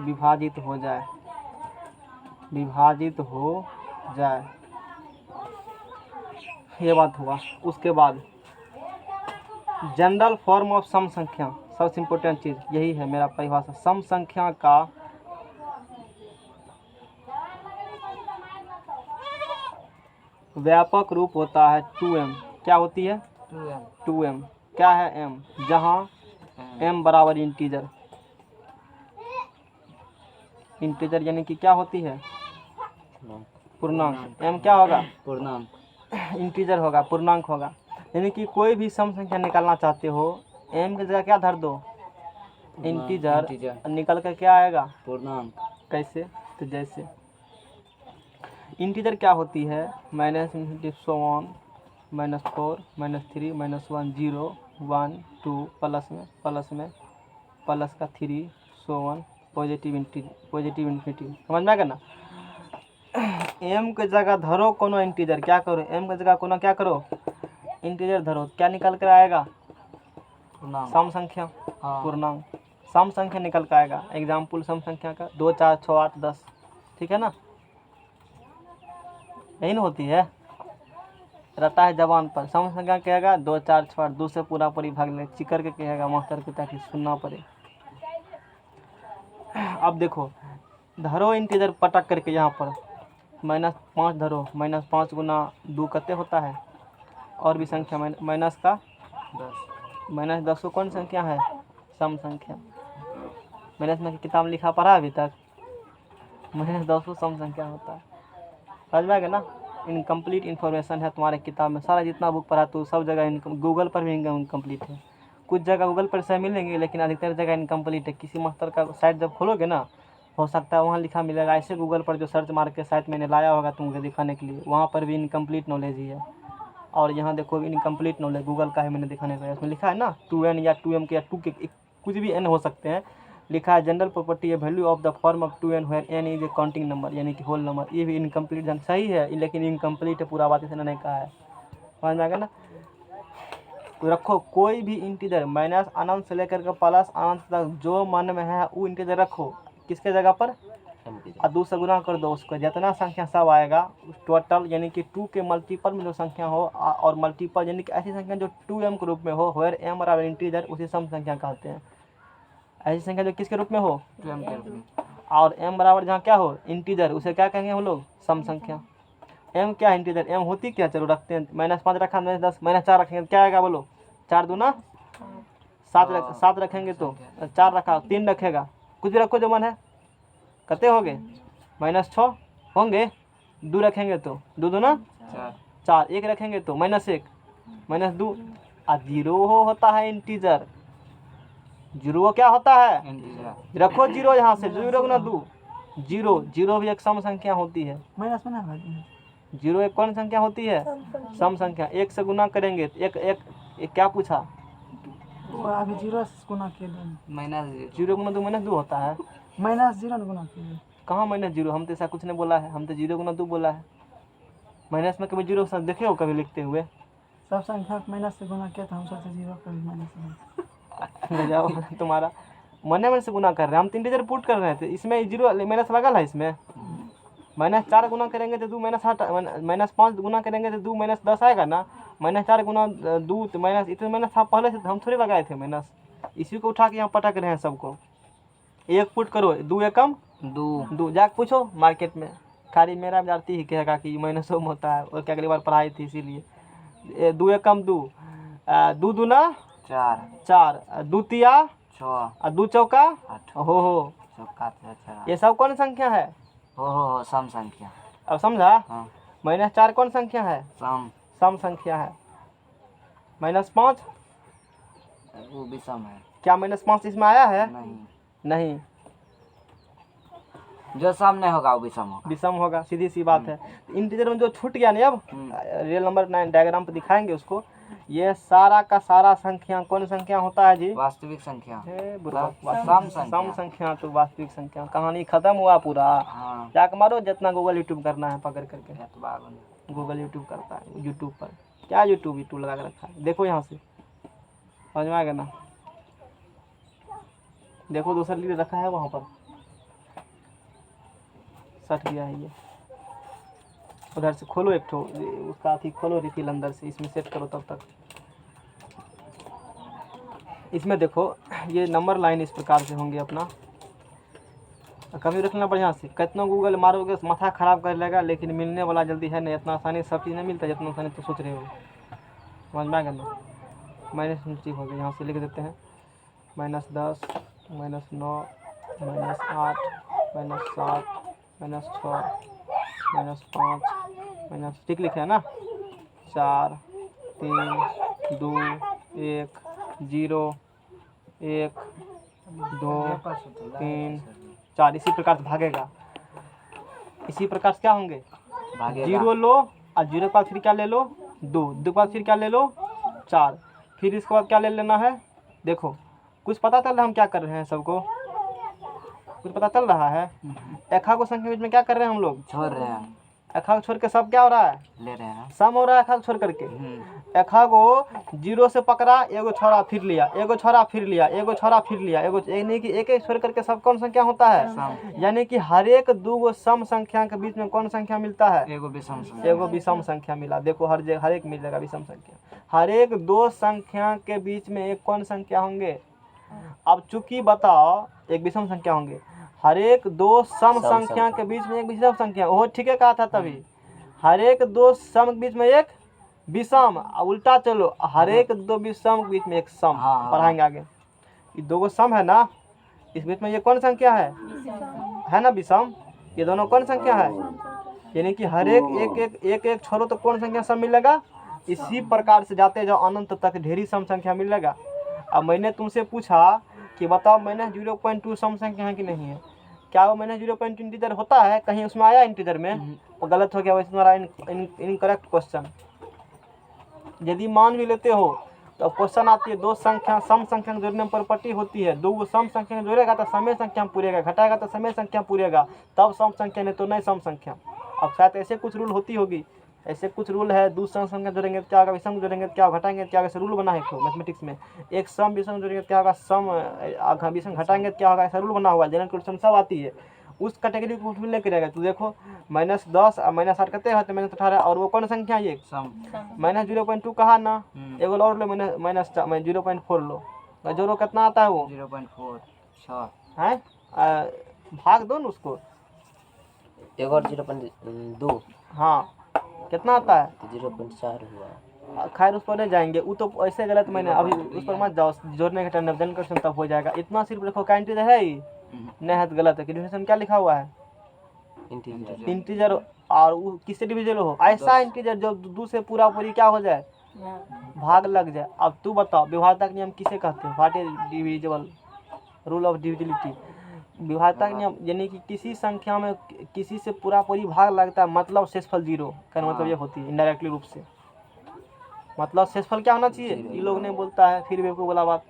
विभाजित हो जाए, ये बात हुआ। उसके बाद जनरल फॉर्म ऑफ सम संख्या, सबसे इम्पोर्टेंट चीज़ यही है मेरा परिभाषा। सम संख्या का व्यापक रूप होता है 2m। क्या होती है? 2m। क्या है m? जहाँ m बराबर इंटीजर यानी कि क्या होती है? पूर्णांक। m क्या होगा? पूर्णांक। इंटीजर होगा, पूर्णांक होगा। यानी कि कोई भी सम संख्या निकालना चाहते हो, m की जगह क्या धर दो? इंटीजर। निकल कर क्या आएगा? पूर्णांक। कैसे? तो जैसे इंटीजर क्या होती है? -1 -4 -3 -1 0 1 2 प्लस में प्लस का 3 सो 1 पॉजिटिव इन्फिनिटी। समझ में आ गया ना? m के जगह धरो कोनो इंटीजर। क्या करो? m के जगह कोनो क्या करो? इंटीजर धरो। क्या निकल कर आएगा? सम संख्या, पूर्णांक। सम संख्या निकल कर आएगा। एग्जाम्पल सम संख्या का 2 4 6 8 10। ठीक है ना? यही ना होती है, रहता है जबान पर। सम संख्या कहेगा 2 4 6 8, 2 से पूरा पूरी भाग ले चिकर के कहेगा मास्टर को ताकि सुनना पड़े। अब देखो धरो इंटीजर पटक करके यहाँ पर -5 धरो। -5 गुना 2 कितने होता है? और भी संख्या माइनस का -10 कौन संख्या है? सम संख्या। मैंने इसमें किताब लिखा पढ़ा अभी तक? मैंने दोस्तों सम संख्या होता है, समझ में आ गया ना। इनकम्प्लीट इन्फॉर्मेशन है तुम्हारे किताब में, सारा जितना बुक पढ़ा तो सब जगह गूगल पर भी इनकम्प्लीट है। कुछ जगह गूगल पर सही मिलेंगे लेकिन अधिकतर जगह इनकम्प्लीट है। किसी मास्टर का साइट जब खोलोगे ना, हो सकता है वहाँ लिखा मिलेगा। ऐसे गूगल पर जो सर्च मार के साइट मैंने लाया होगा तुमको दिखाने के लिए, वहाँ पर भी इनकम्प्लीट नॉलेज ही है। और यहाँ देखो इनकम्प्लीट नॉलेज गूगल का है, मैंने दिखाने का, उसमें लिखा है ना 2n या 2m के या 2 के कुछ भी n हो सकते हैं। लिखा है जनरल प्रॉपर्टी है value of the form of 2n where n is a counting number, यानी कि होल नंबर। ये भी इनकम्प्लीट सही है लेकिन इनकम्प्लीट है, पूरा बात इसने नहीं कहा है, समझ में आ गया ना। तो रखो कोई भी इंटीजर माइनस अनंत से लेकर के प्लस अनंत तक जो मन में है वो इंटीजर रखो, किसके जगह पर, और 2 से गुना कर दो उसको। जितना संख्या सब आएगा टोटल, यानी कि 2 के मल्टीपल में जो संख्या हो और मल्टीपल यानी कि ऐसी संख्या जो 2m के रूप में हो, वेयर m बराबर इंटीजर, उसे सम संख्या कहते हैं। ऐसी संख्या जो किसके रूप में हो, 2m के रूप में, और m बराबर जहाँ क्या हो इंटीजर, उसे क्या कहेंगे हम लोग, सम संख्या। m क्या है इंटीजर, m होती क्या, चलो रखते हैं। -5 रखा, -10, -4 रखेंगे क्या आएगा बोलो, 4 दूना 7 रखेंगे तो 4 रखा, 3 रखेगा, कुछ भी रखो जो मन है। कितने हो गए, -6 होंगे। 2 रखेंगे तो 2 दूना 4, 1 रखेंगे तो -1 -2, और 0 होता है इंटीजर। 0 क्या होता है, रखो 0 यहाँ से, 0 गुना 2 0 भी एक सम संख्या होती है। माइनस में ना भाई, 0 एक कौन संख्या होती है, सम संख्या। 1 से गुना करेंगे तो एक क्या पूछा, वो अभी 0 से गुना किए, -0 गुना 2 -2 होता है। -0 गुना किए, कहाँ -0, हम तो ऐसा कुछ नहीं बोला है, हम तो 0 गुना 2 बोला है। माइनस में कभी 0 देखे हो कभी लिखते हुए, सब संख्या को माइनस से गुना किया तो हम सोचे 0 कर माइनस में। जाओ तुम्हारा मन से गुना कर रहे हैं, हम 3 डिजिट पुट कर रहे थे, इसमें 0 माइनस लगा है। इसमें -4 गुना करेंगे तो 2 -5 गुना करेंगे तो 2 -10 आएगा ना। -4 गुना 2 तो माइनस, इतने माइनस था पहले से, हम थोड़ी लगाए थे माइनस। इसी को उठा के यहाँ पटक रहे हैं सबको। 1 पुट करो, 2 एकम 2 जाके पूछो मार्केट में, खाली मेरा विद्यार्थी ही कहेगा कि -1 होता है, और क्या अगली बार पढ़ाई थी इसीलिए। 2 एकम 2, 2 दूना 4, 2 तिया 6, और 2 चौका 8, हो ये सब कौन संख्या है, हो सम संख्या। अब समझा। हाँ। -4 कौन संख्या है, सम संख्या है। -5 वो भी सम है। क्या -5 इसमें आया है, नहीं, जो सम नहीं होगा वो भी सम होगा, विषम होगा, सीधी सी बात है। इंटीजर में जो छूट गया नहीं, अब रियल नंबर 9 डायग्राम पे दिखाएंगे उसको। ये सारा का सारा संख्या कौन संख्या होता है जी, वास्तविक संख्या। सम संख्या तो वास्तविक संख्या। कहानी खत्म हुआ पूरा। हाँ। जाके मारो जितना गूगल यूट्यूब करना है पकड़ करके, गूगल यूट्यूब करता है, यूट्यूब पर क्या यूट्यूब लगा के रखा है, देखो यहाँ से, समझ में आ गया ना। देखो दूसरा लीड रखा है वहाँ पर, सट गया है ये। उधर से खोलो एक ठो उसका अथी खोलो, रिफिल अंदर से, इसमें सेट करो तब तक। इसमें देखो ये नंबर लाइन इस प्रकार से होंगे अपना, कभी रखना बढ़िया से। कितना गूगल मारोगे माथा खराब कर लेगा, लेकिन मिलने वाला जल्दी है नहीं, इतना आसानी सब चीज़ नहीं मिलता जितना आसानी तो सोच रहे हो, समझ में आ गया ना। -5 हो गया, यहाँ से लिख देते हैं -10 -9 -8 -7 -6 -5 ठीक लिखे है ना। 4 3 2 1 0 1 2 3 4, इसी प्रकार से भागेगा। इसी प्रकार से क्या होंगे, 0 लो और 0 के बाद फिर क्या ले लो, 2 के बाद फिर क्या ले लो, 4, फिर इसके बाद क्या ले लेना है। देखो कुछ पता चल रहा है हम क्या कर रहे हैं, सबको कुछ पता चल रहा है। एखा को संख्या बीच में क्या कर रहे हैं हम लोग, छोड़ रहे हैं, एखा को छोड़ के सब क्या हो रहा है, ले रहे हैं, सम हो रहा है एखा को छोड़ करके। एखा को 0 से पकड़ा, एगो छोड़ा फिर लिया, एगो छोड़ा फिर लिया, एगो छोड़ा फिर लिया, एगो यानी कि एक छोड़ करके सब कौन संख्या होता है, यानी कि हर एक 2 सम संख्या के बीच में कौन संख्या मिलता है, एगो विषम संख्या मिला। देखो हर जगह हर एक मिलेगा विषम संख्या, हर एक 2 संख्या के बीच में एक कौन संख्या होंगे। अब चूंकि बताओ एक विषम संख्या होंगे, हर एक 2 सम संख्या के बीच में एक विषम संख्या, वो ठीक है कहा था तभी। हर एक 2 सम के बीच में एक विषम, उल्टा चलो हर एक 2 विषम के बीच में एक सम, पढ़ाएंगे आगे। ये दो गो सम है ना, इस बीच में ये कौन संख्या है ना विषम, ये दोनों कौन संख्या है, यानी कि हर एक छोरो तो कौन संख्या सम मिलेगा। इसी प्रकार से जाते जाओ अनंत तक ढेरी सम संख्या मिलेगा। अब मैंने तुमसे पूछा कि बताओ -0.2 सम संख्या है कि नहीं है, क्या वो -0.2 इंटीजर होता है, कहीं उसमें आया इंटीजर में, वो गलत हो गया, वैसे तुम्हारा इनकरेक्ट क्वेश्चन। यदि मान भी लेते हो तो क्वेश्चन आती है दो संख्या सम संख्या जोड़ने में प्रॉपर्टी होती है, दो सम संख्या जोड़ेगा तो समय संख्या में पूरेगा, घटाएगा तो समय संख्या में पूरेगा, तब सम संख्या, नहीं तो नहीं सम संख्या। अब शायद ऐसे कुछ रूल होती होगी, ऐसे कुछ रूल है, दो सम संख्या जोड़ेंगे तो क्या होगा, विषम जोड़ेंगे तो क्या होगा, घटाएंगे तो क्या होगा, ऐसे रूल बना है मैथमेटिक्स में। एक सम विषम जोड़ेंगे तो क्या होगा, सम विषम घटाएंगे तो क्या होगा, ऐसा रूल बना हुआ है, जनरल क्वेश्चन सब आती है। उस कैटेगरी को उसमें लेकर रहेगा। तो देखो -10 और -8 कितने होते हैं, -18, और वो कौन संख्या है, ये -0.2 कहा ना, एगो और लो -0.4 लो, जोड़ो कितना आता है वो 0.4 है, भाग दो ना उसको, एक और 0.2 हाँ कितना आता है, तो 0.4 हुआ। खैर उस पर नहीं जाएंगे, वो तो ऐसे गलत, मैंने अभी उस पर मत जाओ, जोड़ने के टाइम जनरल क्वेश्चन तब हो जाएगा। इतना सिर्फ देखो का इंटीजर है ही नहीं है तो गलत है, कि डिफिनेशन क्या लिखा हुआ है, इंटीजर, और वो किससे डिविजिबल हो, ऐसा इंटीजर जो दो से पूरा पूरी क्या हो जाए, भाग लग जाए। अब तू बताओ विभाजक नियम किसे कहते हैं, what is divisible, rule of divisibility. विभाजक नियम यानी कि किसी संख्या में किसी से पूरा पूरी भाग लगता है, मतलब शेषफल 0, कहने मतलब ये होती है इनडायरेक्टली रूप से, मतलब शेषफल क्या होना चाहिए, ये लोग नहीं बोलता है, फिर भी बोला बात।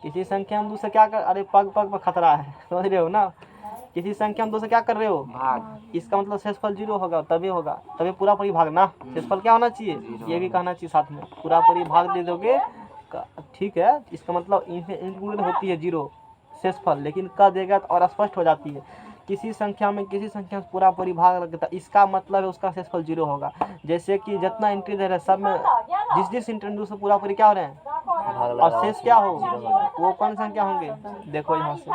किसी संख्या में 2 से क्या कर, अरे पग पर खतरा है, समझ रहे हो ना, किसी संख्या में 2 से क्या कर रहे हो, भाग, इसका मतलब शेषफल 0 होगा, तभी होगा, तभी पूरा पूरी भाग ना, शेषफल क्या होना चाहिए, ये भी कहना चाहिए साथ में, पूरा पूरी भाग दे दोगे ठीक है, इसका मतलब इंक्लूडेड होती है 0 शेषफल, लेकिन कर देगा तो और स्पष्ट हो जाती है। किसी संख्या में पूरा पूरी भाग लगता है, इसका मतलब है उसका शेषफल 0 होगा। जैसे कि जितना इंटीजर है सब में जिस इंटीजर से पूरा पूरी क्या हो रहे हैं, और शेष क्या हो, वो कौन संख्या होंगे, देखो यहाँ से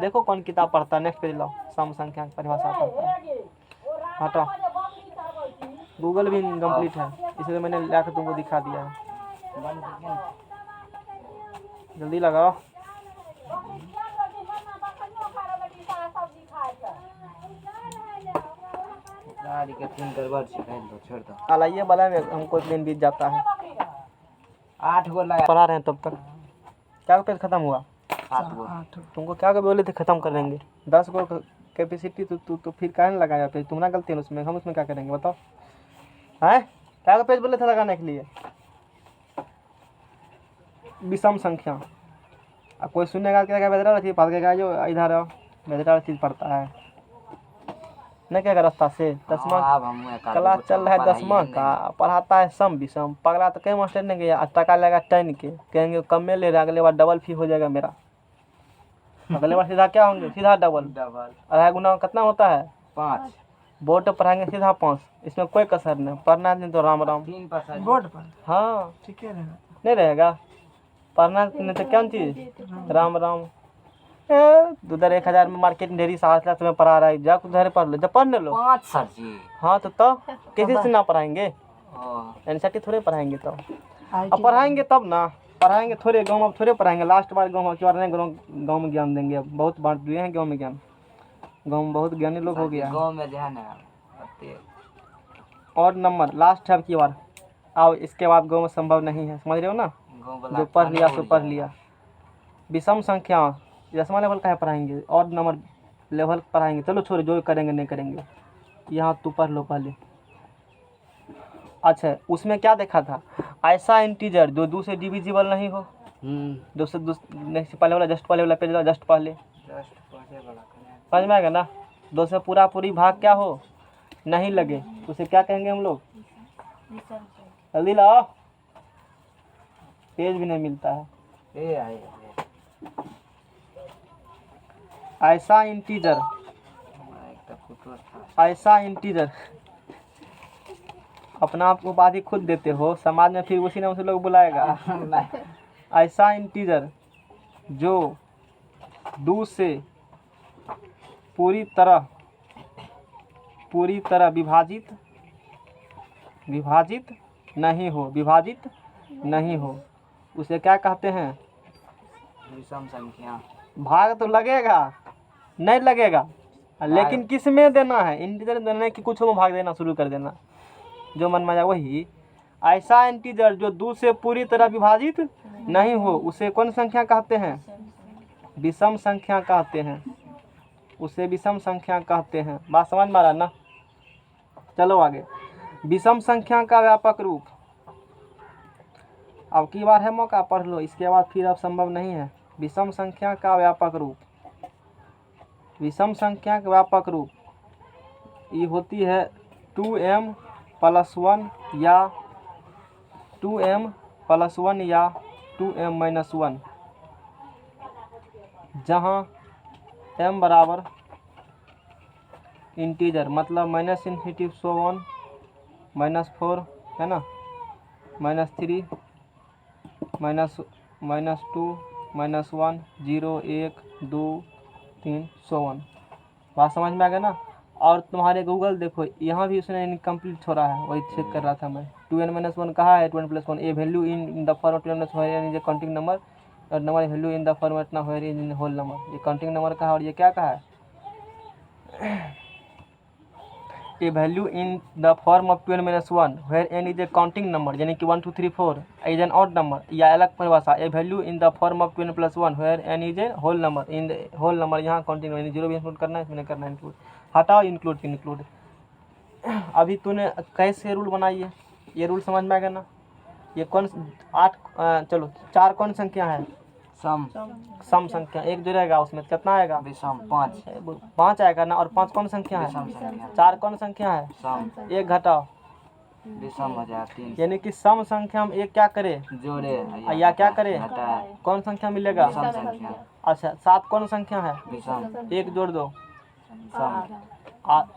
देखो कौन किताब पढ़ता है, नेक्स्ट पेज लाओ, सम संख्या की परिभाषा पढ़ता है, हटाओ, गूगल भी इनकम्प्लीट है, इसलिए मैंने लाकर तुमको दिखा दिया है, जल्दी लगाओ। अलाइए वाला में हमको दिन बीत जाता है, 8 गो लगा, पढ़ा रहे हैं तब तक, क्या पेज खत्म हुआ, 7 गो, तुमको क्या बोले थे खत्म कर देंगे, 10 गो कैपेसिटी, तो फिर क्या नहीं लगाया पेज, तुम्हारा गलती है उसमें, हम उसमें क्या करेंगे बताओ, हैं क्या पेज बोले थे लगाने के लिए, विषम संख्या। अब कोई सुनेगा क्या बेदरा चीज़ पढ़ के जो इधर आओ, बेदरा चीज़ पढ़ता है नहीं, क्या रास्ता से 10वां क्लास चल रहा है, 10वां का पढ़ाता है सम विषम, पगला तो कई मास्टर ने गया, टका लगा 10 के, कहेंगे कम में ले रहा, अगले बार डबल फी हो जाएगा मेरा, अगले बार सीधा क्या होंगे, सीधा डबल, अढ़ाई गुना कितना होता है 5, बोर्ड पर पढ़ाएंगे सीधा 5, इसमें कोई कसर नहीं, पढ़ना नहीं तो राम राम, 3% बोर्ड पर हाँ ठीक है रहेगा। नहीं रहेगा, पढ़ना नहीं तो क्या चीज़, राम राम, उधर 1000 में मार्केट में ढेरी 7 लाख में पढ़ा रहा है, जा उधर पढ़ लो, जब पढ़ने लो, 5 सर जी, हाँ तो किसी से ना पढ़ाएंगे, एनसीईआरटी थोड़े पढ़ाएंगे तो, अब पढ़ाएंगे तब ना, पढ़ाएंगे थोड़े, गाँव में थोड़े पढ़ाएंगे, लास्ट बार गाँव में गाँव में ज्ञान देंगे, अब बहुत बांट दिए हैं गाँव में ज्ञान, गाँव में बहुत ज्ञानी लोग हो गया है। गाँव में जो है ना, और नंबर लास्ट है अब की बार, आओ इसके बाद गाँव में संभव नहीं है, समझ रहे हो ना, जो पढ़ लिया सो पढ़ लिया। विषम संख्या 10वां लेवल का है पढ़ाएंगे, और नंबर लेवल पढ़ाएंगे, चलो छोड़ो जो करेंगे नहीं करेंगे, यहाँ तू पढ़ लो पहले। अच्छा उसमें क्या देखा था, ऐसा इंटीजर जो 2 से डिविजिबल नहीं हो, 2 से नेक्स्ट पहले वाला जस्ट पहले वाला पेज जस्ट पहले समझ में आएगा ना, 2 से पूरा पूरी भाग क्या हो नहीं लगे, उसे क्या कहेंगे हम लोग, जल्दी लाओ, पेज भी नहीं मिलता है। ऐसा इंटीजर अपना आप को उपाधि खुद देते हो, समाज में फिर उसी नाम से लोग बुलाएगा। ऐसा इंटीजर जो 2 से पूरी तरह विभाजित नहीं हो, उसे क्या कहते हैं? विषम संख्या। भाग तो लगेगा, नहीं लगेगा, लेकिन किस में देना है? इंटीजर देना कि कुछ में भाग देना शुरू कर देना, जो मन में आया वही। ऐसा इंटीजर जो 2 से पूरी तरह विभाजित नहीं हो उसे कौन संख्या कहते हैं? विषम संख्या कहते हैं, उसे विषम संख्या कहते हैं। बात समझ में आ रहा है ना? चलो आगे। विषम संख्या का व्यापक रूप, अब की बार है मौका, पढ़ लो, इसके बाद फिर अब संभव नहीं है। विषम संख्या का व्यापक रूप, विषम संख्या का व्यापक रूप ये होती है 2m + 1 या 2m + 1 या 2m - 1, जहाँ m बराबर इंटीजर, मतलब -∞ से 1 -4 है ना, -3 -2 -1 0 1 2 3 1। बात समझ में आ गया ना? और तुम्हारे गूगल देखो, यहाँ भी उसने इनकम्प्लीट छोड़ा है, वही चेक कर रहा था मैं। 2n - 1 कहाँ है? 2n + 1 a value in the form of 2n - 1 is counting number और number value in the form इतना होयर इन होल नंबर। ये काउंटिंग नंबर का है और ये क्या का है? A value in the form of 2n - 1 where n is a counting number, यानी कि 1 2 3 4 इज एन ऑड नंबर, या अलग परिभाषा a value in the form of 2n + 1 where n is a whole number, in whole number यहाँ counting number, zero भी include करना है, इसमें नहीं करना है इंक्लूड, हटाओ इंक्लूड इंक्लूड। अभी तूने कैसे रूल बनाई है, ये रूल समझ में आ गया ना? ये कौन 8 चलो 4 कौन संख्या है? सम सम संख्या, एक जो रहेगा उसमें कितना आएगा? विषम 5 5 आएगा ना। और 5 कौन संख्या है? विषम संख्या। 4 कौन संख्या है? सम एक घटाओ, विषम हो जाए 3 यानी कि सम संख्या हम एक क्या करे? जोड़े या क्या करे? घटाए कौन संख्या मिलेगा? विषम संख्या। अच्छा 7 कौन संख्या है? विषम एक जोड़ दो, सम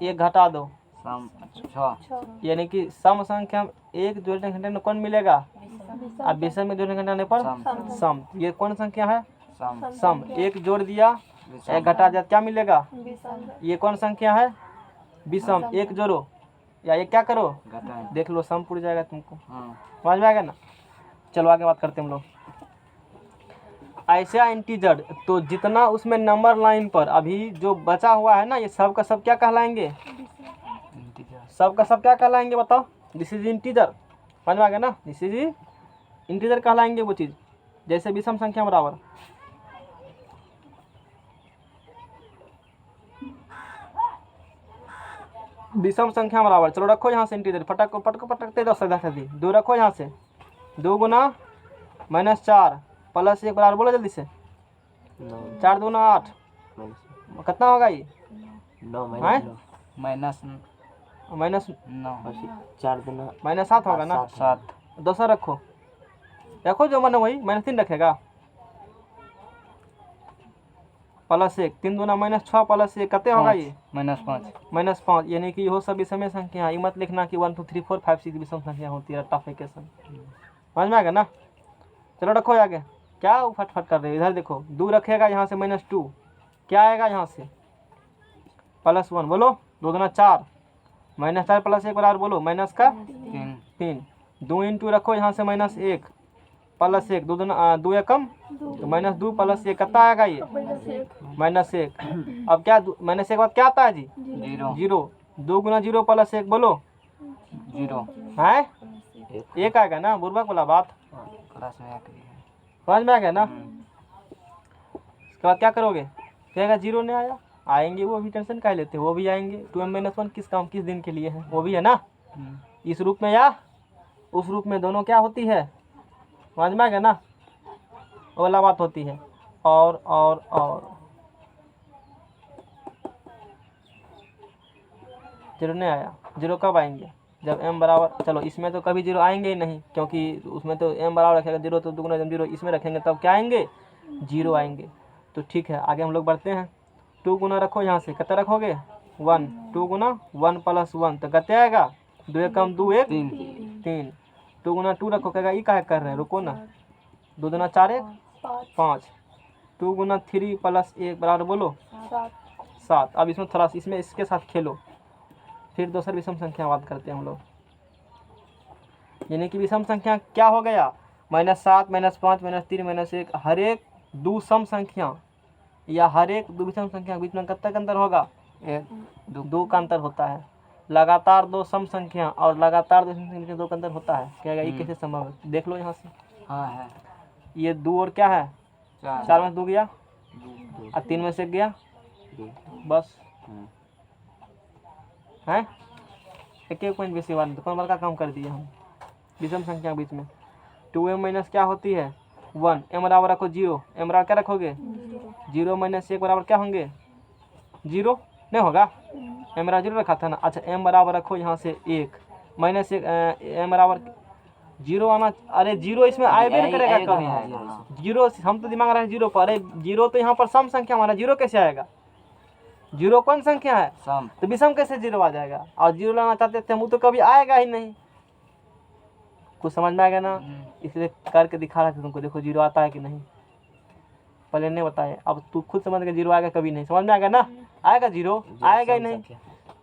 एक घटा दो, सम 6 यानी कि सम संख्या हम एक जोड़ने घटाने में कौन मिलेगा? अब विषम में जोड़ने घटाने पर सम सम। ये कौन संख्या है? सम सम। एक जोड़ दिया, एक घटा दिया, क्या मिलेगा? ये कौन संख्या है? विषम। एक जोड़ो या ये क्या करो? घटाए। देख लो सम पूरी जाएगा तुमको, हाँ समझ में आएगा ना? चलो आगे बात करते हैं हम लोग। ऐसा इंटीजर तो जितना उसमें नंबर लाइन पर अभी जो बचा हुआ है ना, ये सब का सब क्या कहलाएंगे? इंटीजर सब का सब क्या कहलाएंगे बताओ? दिस इज इंटीजर, समझ में आ गया ना? दिस इज इंटीजर कहलाएंगे वो चीज़, जैसे विषम संख्या बराबर। विषम संख्या बराबर, चलो रखो यहाँ से इंटीजर, फटक पटको पटकते 10 2 रखो यहाँ से, 2 गुना -4 + 1 बराबर, बोलो जल्दी से। 4 2 8, कितना होगा ये? 9 हैं? माइनस माइनस 9 4 गुना -7 होगा ना? 7 दूसरा रखो, रखो जो मन वही, -3 रखेगा, +1 3 दूना -6 + 1 कितने होगा ये? -5 -5, यानी कि यहो सब विषम संख्या है। ये मत लिखना कि 1 2 3 4 5 6 विषम संख्या होती है, टफिकेशन। समझ में आ गया ना? चलो रखो आगे, क्या फटफट कर रहे हो? इधर देखो, 2 रखेगा यहाँ से -2, क्या आएगा यहाँ से? +1, बोलो 2 दूना 4, -4 + 1 बराबर, बोलो माइनस का 3, 2 × रखो यहाँ से -1 + 1, 2 दूना 2 एकम तो -2 + 1 कितना आएगा ये? -1। अब क्या -1 के बाद क्या आता है जी? 0। 2 गुना 0 + 1, बोलो 0 है 1 आएगा ना? बुर्बक वाला बात क्लास में आकर समझ में आ गया ना? इसके बाद क्या करोगे? कहेगा 0 नहीं आया, आएंगे वो भी, टेंशन काहे लेते हो, वो भी आएंगे। 2m - 1 किस काम किस दिन के लिए है? वो भी है ना, इस रूप में या उस रूप में, दोनों क्या होती है? समझ में आ गया ना? वो वाला बात होती है। और 0 नहीं आया, 0 कब आएंगे? जब m बराबर, चलो इसमें तो कभी 0 आएंगे ही नहीं, क्योंकि उसमें तो m बराबर रखेगा 0, तो 2 गुना 0 इसमें रखेंगे तब क्या आएंगे? 0 आएंगे। तो ठीक है, आगे हम लोग बढ़ते हैं। 2 गुना रखो यहाँ से, कितना रखोगे? 1, 2 गुना 1 + 1 तो कितने आएगा? 2 एकम 2 1 3, 2 गुना 2 रखो, कहेगा ये काहे कर रहे हैं, रुको ना, 2 दूना 4 1 5, 2 गुना 3 + 1 बराबर, बोलो 7। अब इसमें थोड़ा इसमें इसके साथ खेलो, फिर दूसरी विषम संख्या बात करते हैं हम लोग। यानी कि विषम संख्या क्या हो गया? -7 -5 -3 -1 हर एक दो सम संख्या या हर एक दो विषम संख्या के बीच में कितना का अंतर होगा? दो का अंतर होता है। लगातार दो सम संख्या और लगातार दो सम संख्या के बीच में दो का अंतर होता है। क्या ये कैसे संभव है? देख लो यहाँ से। हाँ है। ये 2 और क्या है? 4 में से 2 गया और 3 में से 1 गया, बस है। एक एक पॉइंट बेसी वाला कौन बड़का काम कर दिए हम विषम संख्या के बीच में। 2m माइनस क्या होती है? 1। m बराबर रखो 0। m बराबर क्या रखोगे? 0 -1 बराबर क्या होंगे? 0 नहीं होगा? m बराबर 0 रखा था ना। अच्छा m बराबर रखो यहाँ से 1 -1 m बराबर 0 आना। अरे 0 इसमें आएबे नहीं करेगा कभी। 0 हम तो दिमाग रहे 0 पर। अरे 0 तो यहाँ पर सम संख्या हमारा 0 कैसे आएगा? 0 कौन संख्या है? सम। तो विषम कैसे 0 आ जाएगा? और 0 लाना चाहते थे हम, वो तो कभी आएगा ही नहीं। कुछ समझ में आएगा ना? इसलिए करके दिखा रहा था तुमको, देखो 0 आता है कि नहीं। पहले नहीं बताए, अब तू खुद समझ के 0 आएगा कभी नहीं। समझ में आएगा ना? आएगा 0 आएगा ही नहीं,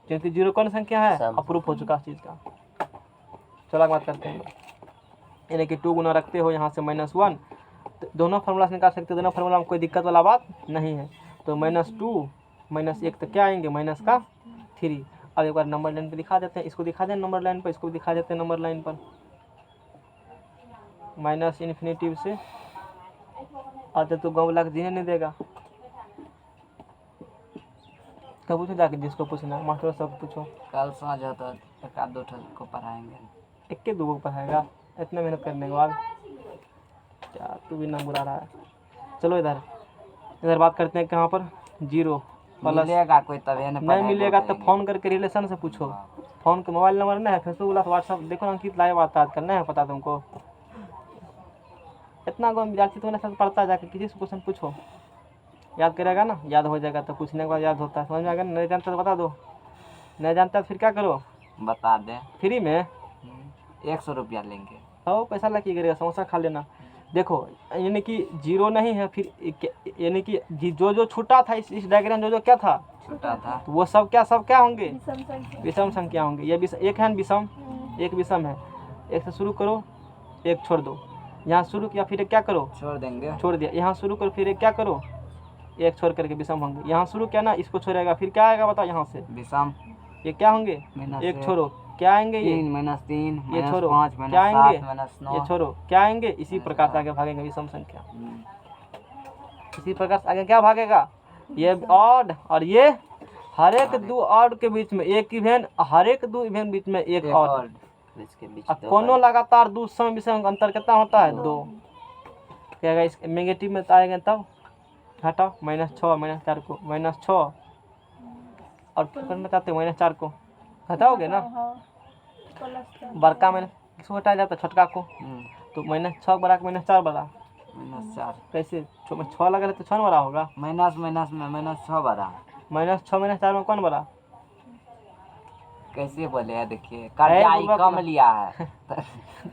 क्योंकि 0 कौन संख्या है? अप्रूव हो चुका चीज़ का। चलो आगे बात करते हैं। यानी कि 2 गुना रखते हो यहाँ से -1, तो दोनों फार्मूला से निकाल सकते हो। दोनों फार्मूला में कोई दिक्कत वाला बात नहीं है। तो -2 -1 तो क्या आएंगे? -3। अब एक बार नंबर लाइन पे दिखा देते हैं। इसको दिखा दें नंबर लाइन पर, इसको दिखा देते हैं नंबर लाइन पर। -∞ से आते तो गाँव वाला के जीने नहीं देगा। कब पूछो जाके, जिसको पूछना मास्टर सब पूछो। कल साँझ होता एक आध दो को पढ़ाएंगे। एक के 2 को पढ़ाएगा इतना मेहनत करने के बाद? क्या तू भी ना बुला रहा है। चलो इधर इधर बात करते हैं कहाँ पर? 0 मिलेगा कोई तभी नहीं मिलेगा तो फोन करके रिलेशन से पूछो। फोन के मोबाइल नंबर नहीं है, फेसबुक वाला व्हाट्सअप देखो ना, अंकित लाइव आता है करना है, पता तुमको? इतना कौन विद्यार्थी तुम्हारे साथ पढ़ता है, जाकर किसी से क्वेश्चन पूछो, याद करेगा ना, याद हो जाएगा। तो पूछने के बाद याद होता है, समझ में आएगा ना? नहीं जानते तो बता दो, नहीं जानता तो फिर क्या करो? बता दे फ्री में 100 रुपया लेंगे। हो पैसा लग करेगा, समोसा खा लेना। देखो यानी कि 0 नहीं है, फिर यानी कि जो छूटा था इस डायग्राम, जो क्या था छूटा था, तो वो सब क्या होंगे? विषम संख्या होंगे। ये एक है विषम, एक विषम है। एक से शुरू करो, एक छोड़ दो। यहाँ शुरू किया फिर एक क्या करो? छोड़ देंगे। छोड़ दिया। यहाँ शुरू करो फिर एक क्या करो? एक छोड़ करके विषम होंगे। यहाँ शुरू किया ना, इसको छोड़ेगा फिर क्या आएगा बताओ? यहाँ से विषम ये क्या होंगे? एक छोड़ो क्या आएंगे? ये 3 ये छोड़ो -5 क्या आएंगे? -7 ये छोड़ो क्या आएंगे? इसी प्रकार से आगे भागेंगे विषम संख्या। इसी प्रकार से आगे क्या भागेगा? ये ऑड और ये हर एक दो ऑड के बीच में एक इवेन, हर एक दो इवेन बीच में एक ऑड। इसके बीच कोनो लगातार दो सम विषम का अंतर कितना होता है? 2। क्या आएगा? इस नेगेटिव में तो आएगा तब हटाओ -6 -4 को -6 और करना चाहते हो -4 को हटाओगे ना? बड़का में किसको हटाया जाता है? छोटका को। तो -6 बड़ा -4 बड़ा -4 कैसे? 6 लगा तो 6 बड़ा होगा। माइनस में -6 बड़ा। -6 -4 में कौन बड़ा? कैसे बोले है? देखिए कर्जा कम लिया है।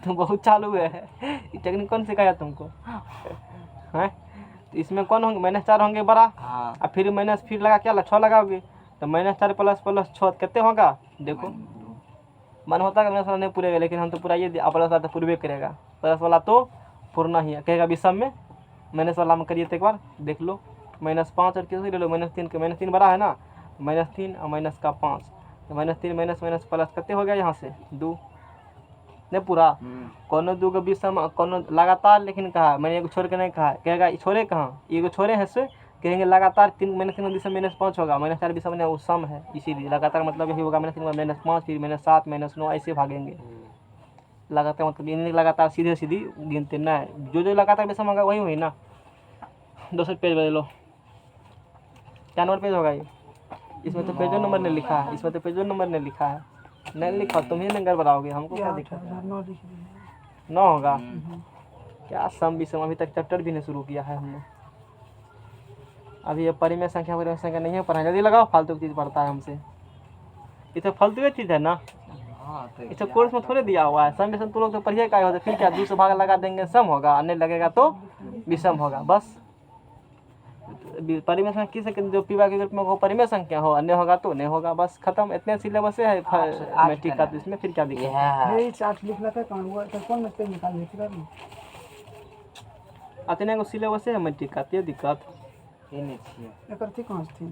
तुम बहुत चालू है, ये टेक्निक कौन सिखाया तुमको? हैं? तो इसमें कौन होंगे? -4 होंगे बड़ा। हाँ। और फिर माइनस फिर लगा क्या 6 लगाओगे तो -4 + 6 कितने होगा? देखो मन होता है माइनस वाला नहीं पूरेगा, लेकिन हम तो पूरा ये प्लस वाला तो पूरे करेगा। प्लस वाला तो पूर्णा ही है, कहेगा विषम में माइनस वाला में करिए तो एक बार देख लो। -5 और किसी ले लो -3 के, -3 बड़ा है ना, -3 और माइनस का 5 तो -3 माइनस प्लस कितने हो गया? यहाँ से 2 नहीं पूरा। कोनो 2 के विषम कोनो लगातार, लेकिन कहा मैंने एक छोड़ के नहीं कहा। कहेगा छोड़े कहाँ? ये छोड़े हैं से कहेंगे लगातार 3 -3 विषम -5 होगा। -4 विषम ने वो सम है, इसीलिए लगातार मतलब यही होगा। -3 -5 फिर -7 -9 ऐसे भागेंगे। लगातार मतलब ये नहीं लगातार सीधे गिनते ना है। जो लगातार विषम होगा वही हुई ना। दूसरे पेज बदलो, क्या नंबर पेज होगा ये? इसमें तो पेजो नंबर नहीं लिखा है, इसमें तो पेजो नंबर नहीं लिखा है। नहीं लिखा तुम ही नंबर बनाओगे, हमको क्या दिक्कत है? 9 होगा। क्या सम विषम? अभी तक चैप्टर भी नहीं शुरू किया है हमने। अभी ये परिमेय संख्या नहीं है पढ़ा। जल्दी लगाओ, फालतू की चीज़ पढ़ता है हमसे। ये तो फालतू चीज़ है ना, इसे कोर्स में थोड़े दिया हुआ है। सम विषम तुम लोग तो पढ़िए का होता, फिर क्या 2 से भाग लगा देंगे सम होगा, नहीं लगेगा तो विषम होगा। बस परिमेय संख्या किस जो पीवा के ग्रुप में हो परिमेय संख्या हो, अन्य होगा तो नहीं होगा, बस खत्म। इतने सिलेबस है मैट्रिक का, तो इसमें फिर क्या दिक्कत है? यही 8 लिख लेते हैं। कौन में से निकाल लेते हैं? अतने को सिलेबस है मैट्रिक का ते दिक्कत ये नहीं चाहिए एकर थी कहाँ से थी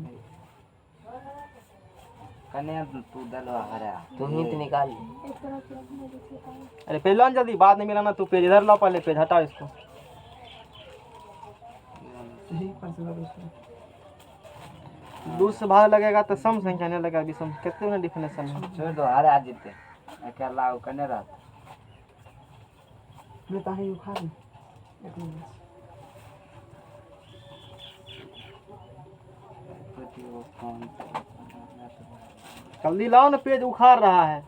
कन्या तू दलो हरा तू ही तो निकाल अरे पेज ला ना जल्दी, बाद नहीं मिला ना तू पेज इधर ला, पहले पेज हटाओ इसको। यही पर से लगे इसमें। दूर से भाग लगेगा तो सम संख्या नहीं लगेगा, विषम कितने में डिफिनेशन है। छोड़ दो हरा जीते अकेला वो कने रहा मैं ताही उखाड़ ली। एक मिनट जल्दी लाओ ना, पेज उखाड़ रहा है।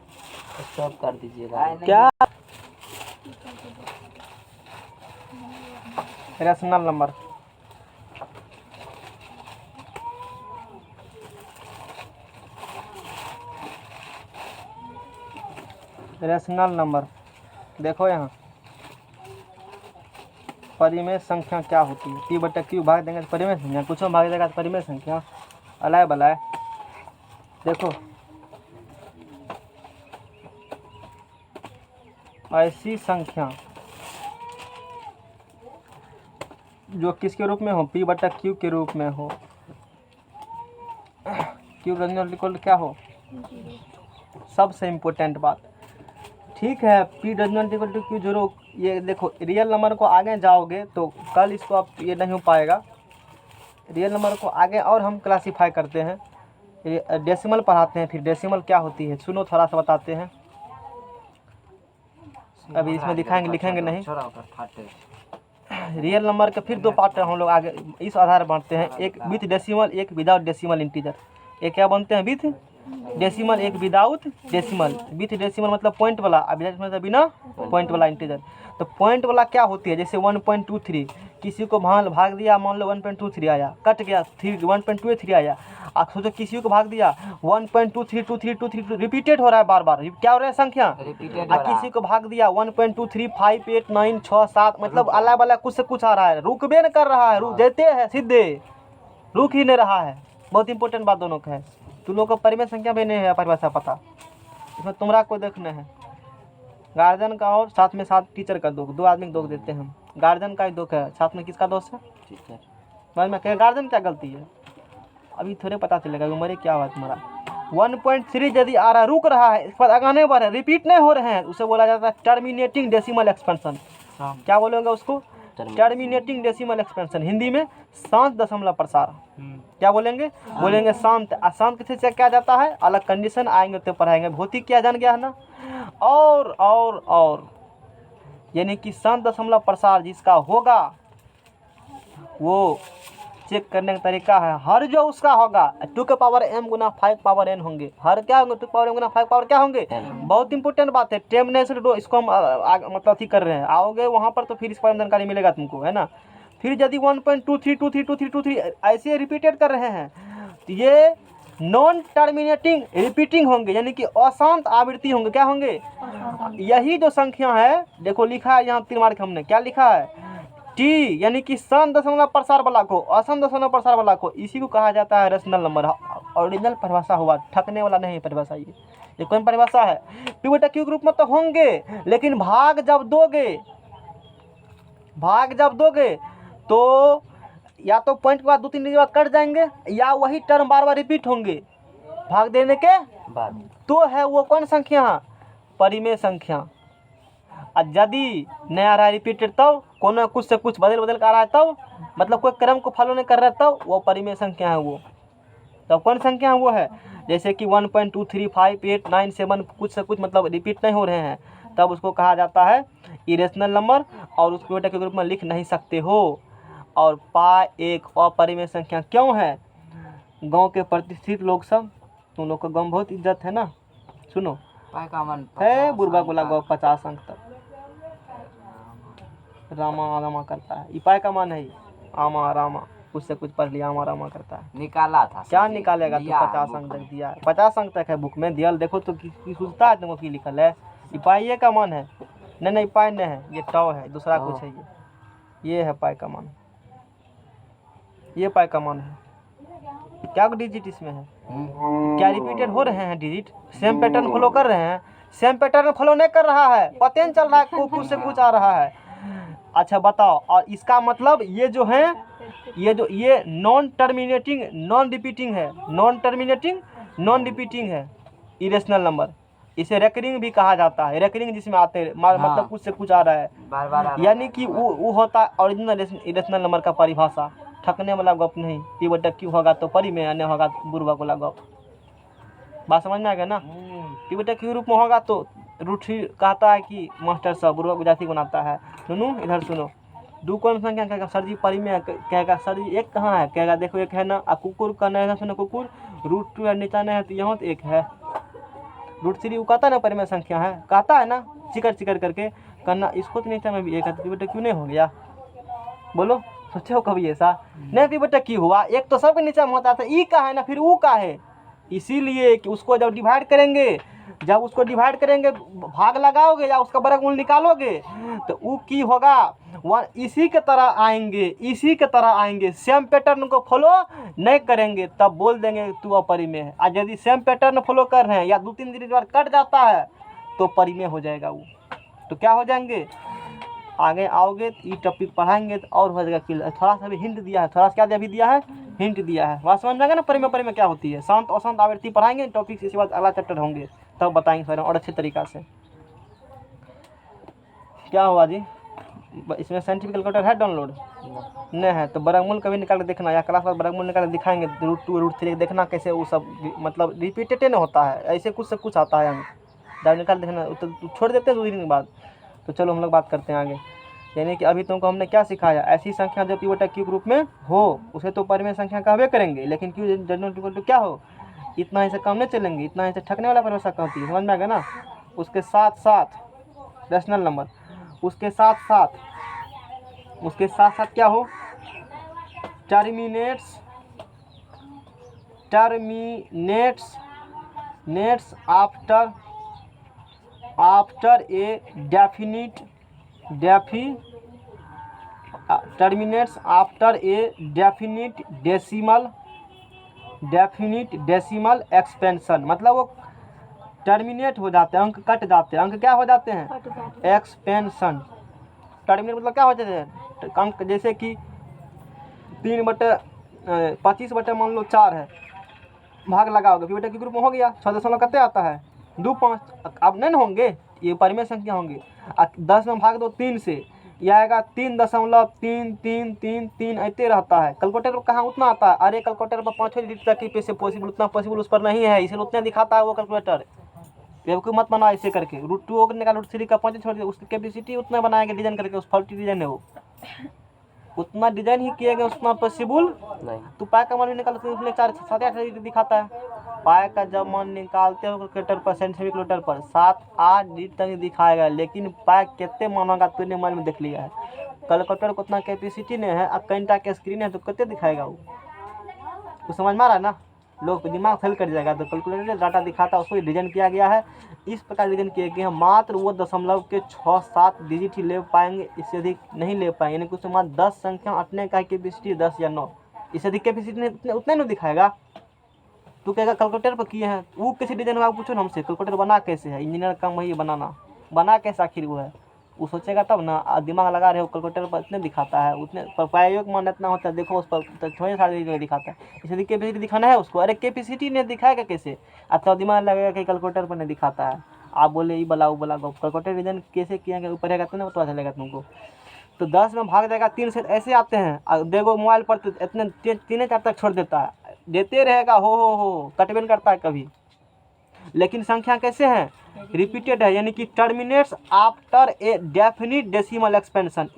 स्टॉप कर दीजिएगा क्या रेशनल नंबर, रेशनल नंबर देखो यहाँ परिमेय संख्या क्या होती है। पी बटा क्यू भाग देंगे तो परिमेय संख्या, कुछ में भाग देगा तो परिमेय संख्या, अलाय बलाय। देखो ऐसी संख्या जो किसके रूप में हो, पी बटा क्यू के रूप में हो, क्यू इक्वल क्या हो, सबसे इम्पोर्टेंट बात। ठीक है, P does not equal to Q zero. ये देखो रियल नंबर को आगे जाओगे तो कल इसको आप ये नहीं हो पाएगा। रियल नंबर को आगे और हम क्लासीफाई करते हैं, डेसिमल पढ़ाते हैं। फिर डेसिमल क्या होती है सुनो थोड़ा सा बताते हैं, अभी इसमें दिखाएंगे लिखेंगे नहीं। रियल नंबर के फिर दो पार्ट हम लोग आगे इस आधार पर बांटते हैं, एक विथ डेसिमल, एक विदाउट डेसिमल इंटीजर। एक क्या बनते हैं, विथ डेसिमल, एक विदाउट डेसिमल। विथ डेसिमल मतलब पॉइंट वाला, अब मतलब बिना पॉइंट वाला इंटीजर। तो पॉइंट वाला क्या होती है, जैसे 1.23 किसी को भाग दिया, मान लो 1.23 आया, कट गया 1.23 आया। आप सोचो किसी को भाग दिया 1.232323 रिपीटेड हो रहा है, बार बार क्या हो रहा है संख्या रिपीटेड। किसी को भाग दिया 1.23 5 8 9 6 7, मतलब अल्लाह वाला कुछ से कुछ आ रहा है, रुकबे न कर रहा है, रुक देते हैं सीधे, रुक ही नहीं रहा है। बहुत इंपॉर्टेंट बात दोनों का है। तुम लोग को परिमेय संख्या भी नहीं है परिभाषा पता, इसमें तुम्हारा को देखना है। गार्जियन का और साथ में साथ टीचर का दोष, दो आदमी को दोष देते हैं हम। गार्जियन का ही दोष है, साथ में किसका दोष है, टीचर। बाद में कहें गार्जियन क्या गलती है, अभी थोड़े पता चलेगा उम्र क्या हुआ तुम्हारा। 1.3 यदि आ रहा है, रुक रहा है, इस पर आगे बढ़ रहे, रिपीट नहीं हो रहे हैं, उसे बोला जाता है टर्मिनेटिंग डेसिमल एक्सपेंशन। क्या बोलेंगे उसको, टर्मिनेटिंग डेसिमल एक्सपेंशन, हिंदी में शांत दशमलव प्रसार। क्या बोलेंगे, बोलेंगे शांत। अशांत किसे चेक किया जाता है, अलग कंडीशन आएंगे तो पढ़ाएंगे। भौतिक क्या जान गया है ना। और यानी कि शांत दशमलव प्रसार जिसका होगा वो चेक करने का तरीका है, हर जो उसका होगा 2 के पावर m गुना 5 पावर n होंगे। हर क्या होंगे 2 के पावर m गुना 5 पावर क्या होंगे। बहुत इंपॉर्टेंट बात है, टेम ने इसको हम मतलब अथी कर रहे हैं, आओगे वहाँ पर तो फिर इस पर जानकारी मिलेगा तुमको, है ना। फिर यदि 1.23232323 ऐसे रिपीटेड कर रहे हैं तो ये नॉन टर्मिनेटिंग रिपीटिंग होंगे, यानी कि अशांत आवृत्ति होंगे। क्या होंगे, यही जो संख्या है देखो लिखा है यहाँ 3 मार्क हमने क्या लिखा है, टी, यानी कि शांत दशमलव प्रसार वाला को, अशांत दशमलव प्रसार वाला को, इसी को कहा जाता है रेशनल नंबर। ओरिजिनल परिभाषा हुआ, ठकने वाला नहीं परिभाषा। ये कौन परिभाषा है, पी बटा क्यू ग्रुप में तो होंगे, लेकिन भाग जब दोगे तो या तो पॉइंट के बाद 2-3 दिन बाद कट जाएंगे, या वही टर्म बार बार रिपीट होंगे भाग देने के बाद। तो है वो कौन संख्या, परिमेय संख्या। और यदि नहीं आ रहा है रिपीटेड, तब कोनो कुछ से कुछ बदल कर आ रहा है, तब मतलब कोई क्रम को फॉलो नहीं कर रहा है, तब वो परिमेय संख्या है। वो तब कौन संख्या है, वो है जैसे कि 1.23 5 8 9 7 कुछ से कुछ मतलब रिपीट नहीं हो रहे हैं, तब उसको कहा जाता है इरेशनल नंबर, और उसको बेटा के ग्रुप में लिख नहीं सकते हो। और पाई एक अपरिमेय संख्या क्यों है, गांव के प्रतिष्ठित लोग सब, तुम लोग का गांव बहुत इज्जत है ना, सुनो पाई का मन है बुरबा गोला गाँव 50 अंक तक रामा करता है। इपाय का मान है आमा रामा, कुछ से कुछ पढ़ लिया, आमा रामा करता है। निकाला था क्या निकालेगा तो 50 अंक तक दिया है, 50 अंक तक है बुक में दिया। देखो तो की सोचता है तुमको की लिखल है, इपाई का मान है। नहीं पाई नहीं है, ये टॉ है, दूसरा कुछ है। ये है पाई का मान, ये पाई का मान है। क्या डिजिट इसमें है, क्या रिपीटेड हो रहे हैं डिजिट, सेम पैटर्न फॉलो कर रहे हैं, सेम पैटर्न फॉलो नहीं कर रहा है, पता नहीं चल रहा है कुछ से कुछ आ रहा है। अच्छा बताओ, और इसका मतलब ये जो है, ये नॉन टर्मिनेटिंग नॉन रिपीटिंग है, नॉन टर्मिनेटिंग नॉन रिपीटिंग है इरेशनल नंबर। इसे रेकरिंग भी कहा जाता है। रेकरिंग जिसमें आते हैं मतलब कुछ से कुछ आ रहा है, बार बार आ रहा यानी कि वो होता है ओरिजिनल इरेशनल नंबर का परिभाषा। ठकने वाला गप नहीं, पी बटा क्यू होगा तो परी में, अन्य होगा तो बुरबक वाला गप। बात समझ में आ गया ना। पी बटा क्यू रूप में होगा तो रूट 3 कहता है कि मास्टर साहब बुरबक विद्यार्थी बनाता है। सुनो इधर सुनो, दो कौन संख्या कहेगा सर जी परी में, कहेगा सर जी एक कहाँ है, कहेगा देखो एक है ना। कुकुर का नहीं है, सुनो कुकुर रूट 2 है नीचा नहीं है तो यहाँ तो एक है। रूट 3 वो कहता है ना परी में संख्या है, कहता है ना चिकर चिकर करके करना, इसको तो नीचा में भी एक है, तो पी बटा क्यों नहीं हो गया? बोलो, सोचे हो कभी ऐसा? नहीं पी बटा क्यों हुआ, एक तो सबके नीचा में होता था, ई का है ना फिर ऊ का है। इसीलिए कि उसको जब डिवाइड करेंगे, जब उसको डिवाइड करेंगे भाग लगाओगे या उसका वर्गमूल निकालोगे तो ऊ की होगा वह इसी के तरह आएंगे, इसी के तरह आएंगे। सेम पैटर्न को फॉलो नहीं करेंगे तब बोल देंगे तू अपरी में है। और यदि सेम पैटर्न फॉलो कर रहे हैं या 2-3 दिन बाद कट जाता है तो परी में हो जाएगा वो। तो क्या हो जाएंगे, आगे आओगे तो ये टॉपिक पढ़ाएंगे तो और हो जाएगा क्लियर। थोड़ा सा भी हिंट दिया है, थोड़ा सा क्या अभी दिया है, हिंट दिया है। बात समझ में आएगा ना परी में क्या होती है। शांत अशांत आवृत्ति पढ़ाएंगे टॉपिक, इसके बाद अगला चैप्टर होंगे तब बताएंगे सर और अच्छे तरीक़ा से। क्या हुआ जी, इसमें साइंटिफिक कैलकुलेटर है डाउनलोड नहीं है तो वर्गमूल कभी निकाल के देखना, या क्लास में वर्गमूल निकाल के दिखाएंगे। रूट 2 रूट 3 देखना कैसे वो सब मतलब रिपीटेड नहीं होता है, ऐसे कुछ से कुछ आता है अंक, जब निकाल देखना तो छोड़ देते हैं 2 दिन के बाद। तो चलो हम लोग बात करते हैं आगे। यानी कि अभी तुमको हमने क्या सिखाया, ऐसी संख्या जो पी बटा क्यू ग्रुप में हो उसे तो परिमेय संख्या कहवे करेंगे, लेकिन क्यू जनरल क्या हो, इतना ही से कम नहीं चलेंगे, इतना ही से ठगने वाला परिभाषा कहती है। समझ में आ गया ना। उसके साथ साथ रैशनल नंबर, उसके साथ साथ क्या हो, terminates after a definite decimal expansion. मतलब वो टर्मिनेट हो जाते हैं, अंक कट जाते हैं। अंक क्या हो जाते हैं, एक्सपेंशन। टर्मिनेट मतलब क्या हो जाते हैं अंक, जैसे कि 3/25 मान लो 4 है, भाग लगाओगे पी बटा क्यू ग्रुप में हो गया 6 कितने आता है 2-5। अब नहीं होंगे ये परिमेय संख्या होंगे। 10 में भाग दो 3 से, यह आएगा 3.33333 ऐसे रहता है। कैलकुलेटर पर कहाँ उतना आता है, अरे कैलकुलेटर पर 5 डिजिट तक की से पॉसिबल, उतना पॉसिबल उस पर नहीं है, इसलिए उतना दिखाता है वो कैलकुलेटर। बेवकूफ़ मत बनाओ ऐसे करके। रूट 2 निकाल, रूट 3 का 5 छोड़ दिया, उसकी कैपेसिटी उतना बनाएंगे डिजाइन करके, उस फॉल्टी डिजाइन है वो, उतना डिजाइन ही किया गया उतना पॉसिबल नहीं। तो पाए का मान भी निकालते हैं, उसमें 4-7-8 दिखाता है। पाए का जब मान निकालते हो कैलकुलेटर पर, साइंटिफिक कैलकुलेटर पर 7-8 डिजिट तक दिखाएगा, लेकिन पाए कितने मान होगा तूने मान में देख लिया है। कैलकुलेटर को उतना कैपेसिटी नहीं है, अब कहीं के स्क्रीन है तो कितने दिखाएगा वो, कुछ समझ में आ रहा है ना। लोग दिमाग फेल कर जाएगा। तो कैलकुलेटर डाटा दिखाता है, उसको डिजाइन किया गया है, इस प्रकार डिजाइन किए गए हैं। मात्र वो दशमलव के 6-7 डिजिट ही ले पाएंगे, इससे अधिक नहीं ले पाएंगे। यानी कि उसमें मात्र 10 संख्या अटने का कैपेसिटी 10 या 9, इससे अधिक कैपेसिटी उतना नहीं दिखाएगा। तू कहेगा कैलकुलेटर पर किए हैं, वो किसी डिजाइन में पूछो ना हमसे कैलकुलेटर बना कैसे है, इंजीनियर का काम वही बनाना, बना कैसे आखिर वो है, वो सोचेगा तब ना। दिमाग लगा रहे हो, कैलकुलेटर पर इतने दिखाता है, उतने पर प्रायोगिक मान इतना होता है, देखो उस पर तो 6-7 दिखाता है, इसलिए कैपेसिटी दिखाना है उसको। अरे कैपेसिटी नहीं दिखाएगा कैसे, अच्छा दिमाग लगेगा कि कैलकुलेटर पर नहीं दिखाता है। आप बोले ये बोला वो बोला, कैलकुलेटर डिजाइन कैसे किया गया ऊपर रहेगा तो ना पता चलेगा तुमको। तो 10 में भाग जाएगा 3 से, ऐसे आते हैं। देखो मोबाइल पर तो इतने 3-4 तक छोड़ देता है, देते रहेगा हो कटबे नहीं करता है कभी। लेकिन संख्या कैसे हैं, रिपीटेड है, यानी कि terminates after a definite decimal expansion.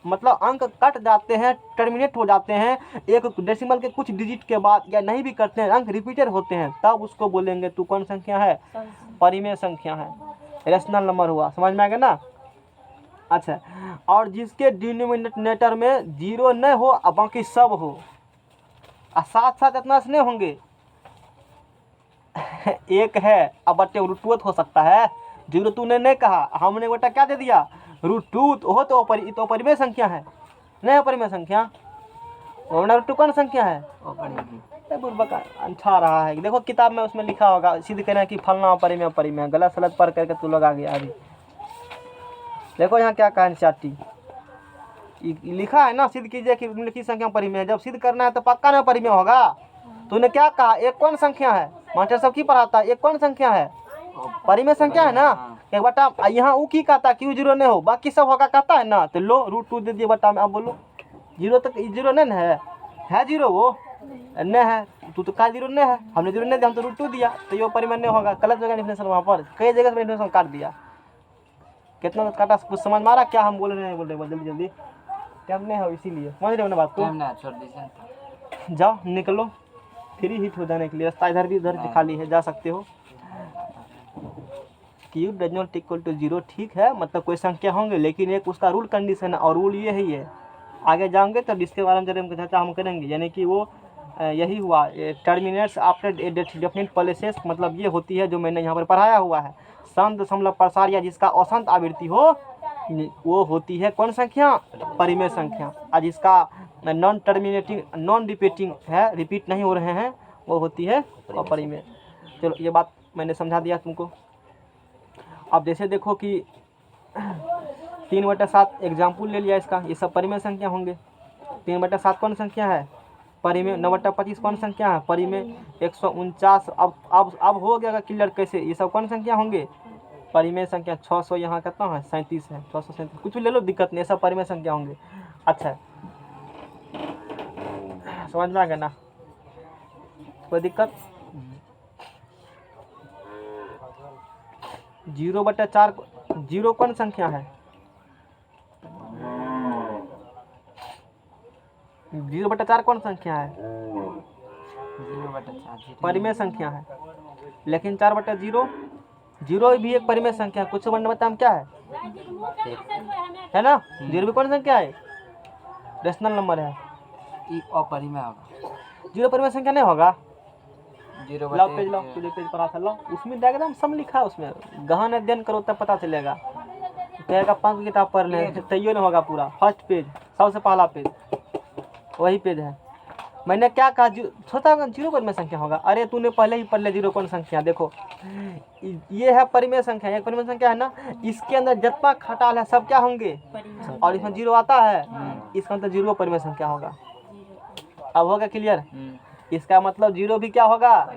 मतलब अंक कट जाते हैं, टर्मिनेट हो जाते हैं एक डेसिमल के कुछ डिजिट के बाद, या नहीं भी करते हैं, अंक रिपीटेड होते हैं, तब उसको बोलेंगे तू कौन संख्या है, परिमेय संख्या है, रैशनल नंबर हुआ। समझ में आ गया ना। अच्छा, और जिसके डिनोमिनेटर में 0 नहीं हो और बाकी सब हो, और साथ साथ इतना से नहीं होंगे एक है अब बट्टे रूट 2 हो सकता है। 0 तूने नहीं कहा, हमने बेटा क्या दे दिया, रूट 2 तो हो, तो परिमेय संख्या है, नहीं परिमेय संख्या, रूट 2 कौन संख्या है, अच्छा रहा है। देखो किताब में उसमें लिखा होगा, सिद्ध कहना कि फलना परिमेय, गलत सलत पढ़ करके तू लोग आ गया। अभी देखो यहाँ क्या कहा चाटी, लिखा है ना, सिद्ध कीजिए कि निम्नलिखित संख्या परिमेय है। जब सिद्ध करना है तो पक्का ना परिमेय होगा। तूने क्या कहा, एक कौन संख्या है? मास्टर सब की पढ़ाता है, एक कौन संख्या है? परिमेय संख्या है ना। एक बटा यहाँ ऊ की कहता क्यों जीरो नहीं हो, बाकी सब होगा कहता है ना। तो लो √2 दे दिए बटा में। अब बोलो जीरो तक जीरो नहीं है जीरो वो नहीं है। तू तो का जीरो नहीं है, हमने जीरो नहीं दिया, हम तो √2 दिया, तो ये परिमेय नहीं होगा। गलत जगह डिफिनेशन वहाँ पर कई जगह से डिफिनेशन काट दिया। कितना काटा, कुछ समझ मारा क्या हम बोल रहे हैं? बोल रहे जल्दी जल्दी, टाइम नहीं है इसीलिए समझ रहे हो ना बात को। छोड़ दीजिए। जाओ निकलो, फ्री हिट हो जाने के लिए रास्ता इधर भी उधर भी खाली है, जा सकते हो। Cube does not equal to 0 ठीक है, मतलब कोई संख्या होंगे, लेकिन एक उसका रूल कंडीशन है, और रूल ये ही है। आगे जाओगे तब इसके बारे में जरूर चर्चा हम करेंगे। यानी कि वो यही हुआ, टर्मिनेट्स आफ्टर डेफिनेट प्लेसेस, मतलब ये होती है जो मैंने यहाँ पर पढ़ाया हुआ है। शांत दशमलव प्रसार या जिसका अशांत आवृत्ति हो वो होती है कौन संख्या? परिमेय संख्या। और जिसका नॉन टर्मिनेटिंग नॉन रिपीटिंग है, रिपीट नहीं हो रहे हैं, वो होती है अपरिमेय। चलो ये बात मैंने समझा दिया तुमको। अब जैसे देखो कि 3/7 एग्जाम्पल ले लिया इसका, ये सब परिमेय संख्या होंगे। 3/7 कौन संख्या है? परिमेय। 9/25 कौन संख्या है? परिमेय। 149 अब हो गया क्लियर कैसे, ये सब कौन संख्या होंगे? परिमेय संख्या। 600 यहाँ कितना है? 37 है। 637 कुछ भी ले लो, दिक्कत नहीं, सब परिमेय संख्या होंगे। अच्छा समझ में आ गया ना, कोई दिक्कत? 0/4 जीरो कौन संख्या है? 0/4 कौन संख्या है? 0/4 परिमेय संख्या है। लेकिन 4/0 जीरो भी एक परिमेय संख्या है। कुछ वर्ड बता हम क्या है ना? जीरो भी कौन संख्या है? रेशनल नंबर है। अपरिमेय होगा। जीरो परिमेय संख्या नहीं होगा। 0/4 लाओ पेज लाओ, तुझे पेज पढ़ा था, लाओ उसमें एकदम सब लिखा है, उसमें गहन अध्ययन करो तब पता चलेगा। कहेगा 5 किताब पढ़ ले तैयो नहीं होगा पूरा। फर्स्ट पेज, सबसे पहला पेज वही पेज है। मैंने क्या कहा, छोटा जीरो परिमेय संख्या होगा। अरे तूने पहले ही पढ़ लिया जीरो कौन संख्या। देखो ये है परिमेय संख्या, एक परिमेय संख्या है ना, इसके अंदर जितना खटाल है सब क्या होंगे, और इसमें जीरो आता है, इसका मतलब जीरो परिमेय संख्या होगा। अब होगा क्लियर? इसका मतलब जीरो भी क्या होगा?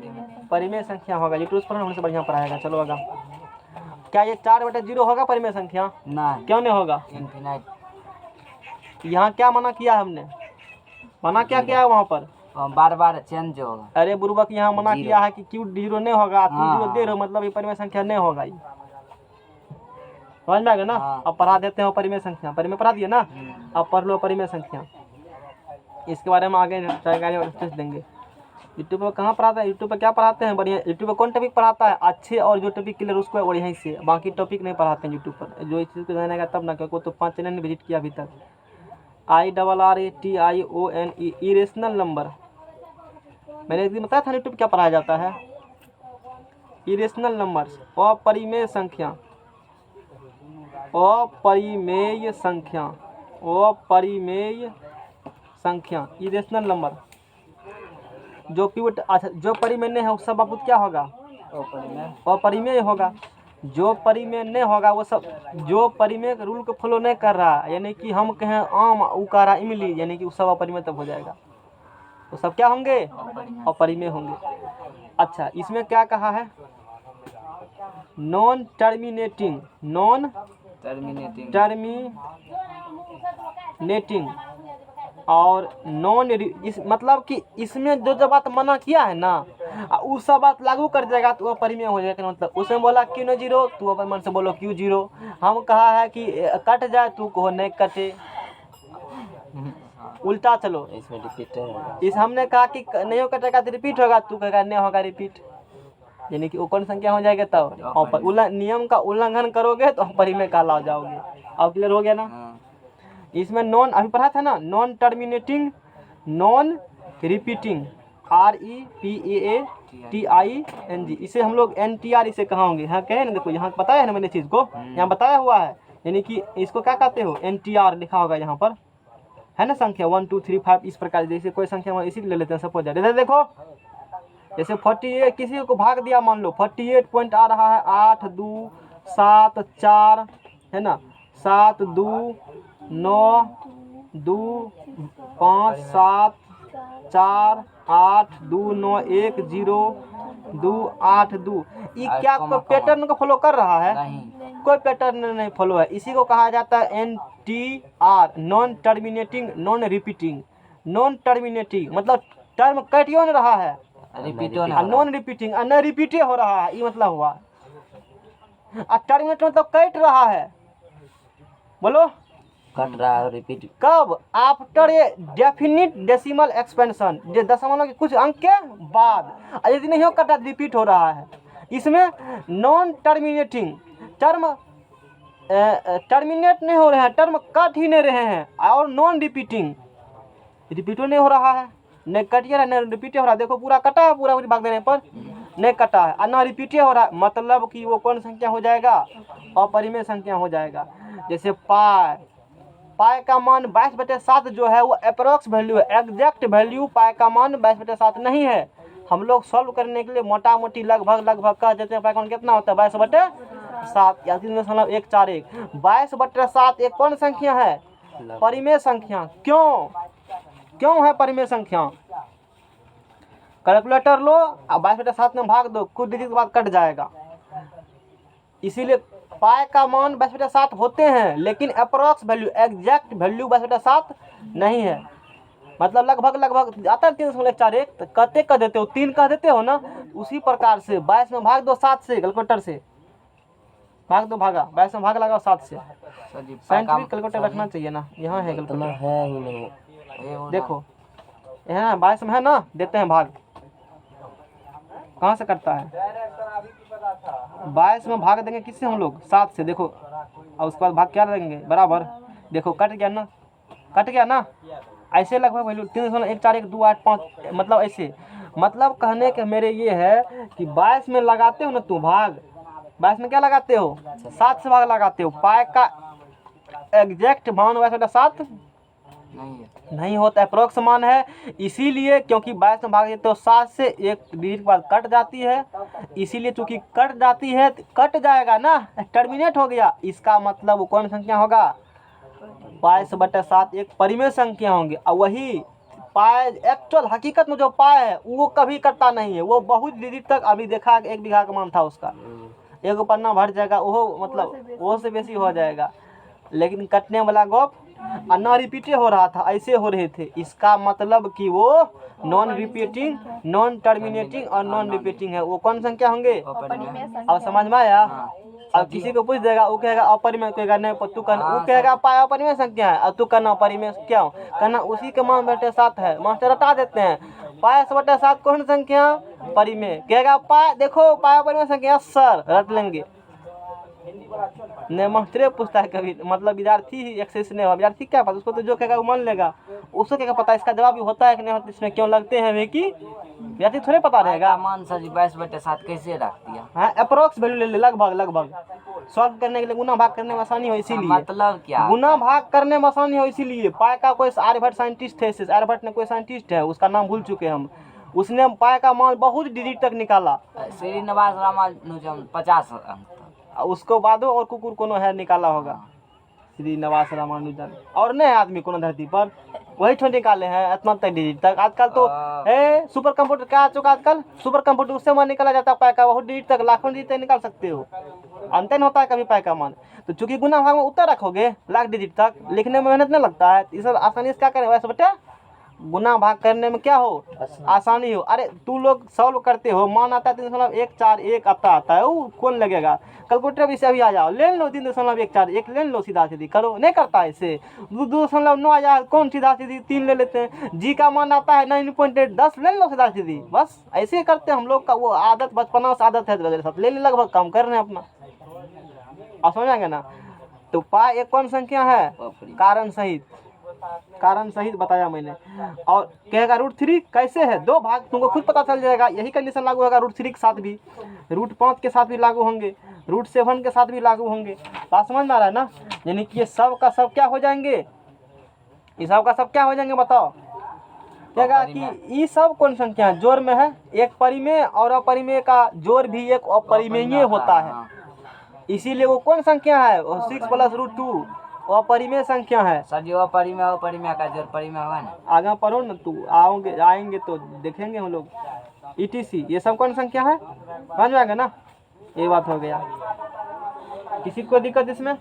परिमेय संख्या होगा। यूट्यूब पर हमसे बढ़िया पढ़ाएगा। चलो आगे, क्या ये 4/0 होगा परिमेय संख्या? नहीं, क्यों नहीं होगा? इनफिनाइट। यहाँ क्या मना किया हमने? मना क्या किया है वहाँ पर? बार बार चेंज होगा। अरे बुर्बक, यहाँ मना किया है कि क्यों जीरो नहीं होगा। तुम हाँ। जीरो दे रहे हो, मतलब ये परिमेय संख्या नहीं होगा। ये समझ में आ गया ना? हाँ। अब पढ़ा देते हैं परिमेय संख्या। परिमेय पढ़ा दिए ना, अब पढ़ लो परिमेय संख्या। इसके बारे में आगे जानकारी देंगे। यूट्यूब पर कहाँ पढ़ाता है? यूट्यूब पर क्या पढ़ाते हैं बढ़िया? यूट्यूब पर कौन टॉपिक पढ़ाता है अच्छे, और जो टॉपिक क्लियर उसको और यहीं से, बाकी टॉपिक नहीं पढ़ाते हैं यूट्यूब पर। जो इस चीज़ को जानेगा तब ना, क्योंकि तो 5 चैनल ने विजिट किया अभी तक। IRRATIONE इरेशनल नंबर, मैंने एक दिन बताया था यूट्यूब क्या पढ़ाया जाता है। इरेशनल नंबर्स, अपरिमेय संख्या, अपरिमेय संख्या, अपरिमेय संख्या, इरेशनल नंबर। जो पिवट, अच्छा जो परिमेय नहीं है वो सब बाबू क्या होगा? अपरिमेय होगा। जो परिमेय नहीं होगा वो सब, जो परिमेय रूल को फॉलो नहीं कर रहा, यानी कि हम कहें आम उकारा इमली, यानी कि वो सब अपरिमेय तब हो जाएगा। वो सब क्या होंगे? अपरिमेय होंगे। अच्छा इसमें क्या कहा है? नॉन टर्मिनेटिंग, नॉन टर्मिनेटिंग और नॉन, इस मतलब कि इसमें जो बात मना किया है ना, वो सब बात लागू कर जाएगा तो वह परिमेय हो जाएगा। मतलब उसमें बोला क्यों नहीं जीरो, तू अपन मन से बोलो क्यों जीरो। हम कहा है कि कट जाए, तू कहो नहीं कटे, उल्टा चलो। इसमें रिपीट है। इस हमने कहा कि नहीं हो कटेगा तो रिपीट होगा, तू कहेगा नहीं होगा रिपीट, यानी कि वो कौन संख्या हो जाएगा तब। नियम का उल्लंघन करोगे तो परिमेय कहला हो जाओगे। अब क्लियर हो गया ना? इसमें नॉन अभी पढ़ा था ना, non terminating, non repeating, REPAATING, इसे हम लोग NTR इसे कहाँ होंगे? हाँ कहे ना, देखो यहाँ बताया है ना मैंने चीज़ को, यहाँ बताया हुआ है। यानी कि इसको क्या कहते हो? NTR लिखा होगा यहाँ पर, है ना संख्या 1 2 3 5 इस प्रकार। जैसे कोई संख्या इसी ले लेते हैं सपोज, जैसे देखो जैसे 48 किसी को भाग दिया, मान लो 48 पॉइंट आ रहा है 8 2 7 4, है ना, 7 2 9 2 5 7 4 8 2 9 1 0 2 8 2। ये क्या कोई पैटर्न को फॉलो कर रहा है? नहीं। कोई पैटर्न नहीं फॉलो है। इसी को कहा जाता है NTR, non terminating non repeating. Non terminating मतलब टर्म कट क्यों नहीं रहा है, रिपीट नॉन रिपीटिंग न रिपीट हो रहा है, ये मतलब हुआ। टर्मिनेट मतलब कट रहा है, बोलो कट रहा है रिपीट। कब? After a definite decimal expansion, जो दशमलव के कुछ अंक के बाद। यदि नहीं हो कटा रिपीट हो रहा है। इसमें नॉन टर्मिनेटिंग टर्म टर्मिनेट नहीं हो रहे हैं, टर्म कट ही नहीं रहे हैं, और नॉन रिपीटिंग रिपीट नहीं हो रहा है, नहीं कटिए रहा नहीं रिपीट हो रहा है। देखो पूरा कटा है, पूरा भाग देने पर नहीं कटा है और ना रिपीट हो रहा है, मतलब कि वो कौन संख्या हो जाएगा? अपरिमेय संख्या हो जाएगा। जैसे पाई का मान 22/7 जो है वो अप्रोक्स वैल्यू है, एग्जैक्ट वैल्यू पाई का मान 22/7 नहीं है। हम लोग सॉल्व करने के लिए मोटा मोटी लगभग कह देते हैं पाई का मान कितना होता है 22/7 या 3.141। 22/7 एक कौन संख्या है? परिमेय संख्या। क्यों है परिमेय संख्या? कैलकुलेटर लो और 22/7 में भाग दो, कुछ डिजिट के बाद कट जाएगा। इसीलिए पाई का मान 22/7 होते हैं, लेकिन अप्रोक्स वैल्यू एग्जैक्ट वैल्यू 22/7 नहीं है। मतलब लगभग आता है 3.41, तो कहते कह देते हो 3 कह देते हो ना। उसी प्रकार से 22 में भाग दो 7 से, कैलकुलेटर से भाग दो, भागा 22 में भाग लगाओ 7 से। साइंटिफिक कैलकुलेटर रखना चाहिए ना, यहाँ है कैलकुलेटर, है ही नहीं। देखो यहाँ 22 में है ना, देते हैं भाग, कहाँ से करता है? 22 में भाग देंगे किससे हम लोग? 7 से। देखो और उसके बाद भाग क्या देंगे? बराबर। देखो कट गया ना। ऐसे लगभग वैल्यू 3.14128 मतलब ऐसे। मतलब कहने के मेरे ये है कि 22 में लगाते हो ना तुम भाग, 22 में क्या लगाते हो? 7 से भाग लगाते हो। पाई का एग्जैक्ट मान 22/7 नहीं होता, अप्रोक्स मान है। इसीलिए क्योंकि 22 में भाग देते हो 7 से, एक डिजिट के बाद कट जाती है। इसीलिए चूंकि कट जाती है तो कट जाएगा ना, टर्मिनेट हो गया, इसका मतलब वो कौन संख्या होगा? 22/7 एक परिमेय संख्या होंगे। और वही पाई एक्चुअल हकीकत में जो पाई है वो कभी कटता नहीं है, वो बहुत डिजिट तक। अभी देखा 1 बीघा का मान था उसका, एक पन्ना भर जाएगा, वो मतलब वो से बेसी हो जाएगा। लेकिन कटने वाला गप ना रिपीटे हो रहा था, ऐसे हो रहे थे। इसका मतलब कि वो नॉन रिपीटिंग नॉन टर्मिनेटिंग और नॉन रिपीटिंग है। वो कौन संख्या होंगे? अब समझ में आया? अब किसी को पूछ देगा, वो कहेगा अपरिमेय, कहेगा नहीं तू कहना, वो कहेगा पाई अपरिमेय संख्या है और तू कहना अपरिमेय क्यों? कहना उसी के मान 22/7 है। मास्टर हटा देते हैं, 22/7 कौन संख्या? परिमेय। कहेगा पाई, देखो पाई अपरिमेय संख्या, सर रट लेंगे। नहीं मास्टर पूछता है कभी, मतलब विद्यार्थी ही एक्सेस नहीं हुआ, विद्यार्थी क्या पता, उसको तो जो कहेगा वो मान लेगा। उसको क्या पता इसका जवाब भी होता है कि नहीं होता, इसमें क्यों लगते हैं वे की विद्यार्थी थोड़े पता रहेगा। मान सर 22/7 कैसे रख दिया? हाँ अप्रोक्स वैल्यू ले ले, लगभग सॉल्व करने के लिए, गुना भाग करने में आसानी हो इसीलिए। मतलब क्या? गुना भाग करने में आसानी हो इसीलिए। पाई का कोई आर्यभट्ट साइंटिस्ट थे, आर्यभट्ट ने कोई साइंटिस्ट है, उसका नाम भूल चुके हम। उसने पाई का मान बहुत डिजिट तक निकाला। श्रीनिवास रामानुजन 50 अंक। उसको बादो और कुकुर कोनो है निकाला होगा, श्रीनिवास रामानुजन। और नहीं आदमी कोनो धरती पर वही ठो निकाले हैं इतना तक डिजिट तक। आजकल तो है सुपर कंप्यूटर क्या आ चुका, आजकल सुपर कंप्यूटर उससे मान निकाला जाता है पाई का, बहुत डिजिट तक, लाखों डिजिट तक निकाल सकते हो। अंत नहीं होता है कभी पाई का मान। तो चूंकि गुना भाग में उत्तर रखोगे लाख डिजिट तक, लिखने में मेहनत नहीं लगता है, इस आसानी से क्या करें वैसे बेटा, गुना भाग करने में क्या हो, आसानी हो। अरे तू लोग सॉल्व करते हो, मान आता है 3.141 आता है, वो कौन लगेगा? कैलकुलेटर भी से अभी आ जाओ, ले लो 3.141 ले लो, सीधा सीधी करो, नहीं करता है इसे। 2.9 आ जाए, कौन सीधा सीधी 3 ले लेते हैं। जी का मान आता है 9.8, 10 ले लो सीधा सीधी, बस ऐसे ही करते हैं हम लोग का। वो आदत बचपना से आदत है, ले ले लगभग काम कर रहे हैं अपना, आप समझेंगे ना। तो पाई एक कौन संख्या है? कारण सहित बताया मैंने। और कहेगा √3 कैसे है? 2 भाग, तुमको खुद पता चल जाएगा। यही कंडीशन लागू होगा √3 के साथ भी, √5 के साथ भी लागू होंगे, √7 के साथ भी लागू होंगे। बात समझ में आ रहा है ना? यानी कि ये सब का सब क्या हो जाएंगे? ये सब का सब क्या हो जाएंगे बताओ? कहेगा कि ये सब कौन संख्या जोड़ में है? एक परिमेय और अपरिमेय का जोड़ भी एक अपरिमेय होता है, इसीलिए वो कौन संख्या है? 6 + √2 अपरिमेय संख्या है। सर जी अपरिमेय अपरिमेय का जोड़ परिमेय होगा ना। आगे पढ़ो ना, तू आएंगे तो देखेंगे हम लोग। ETC ये सब कौन संख्या है, समझ में आएगा ना। ये बात हो गया। किसी को दिक्कत इसमें?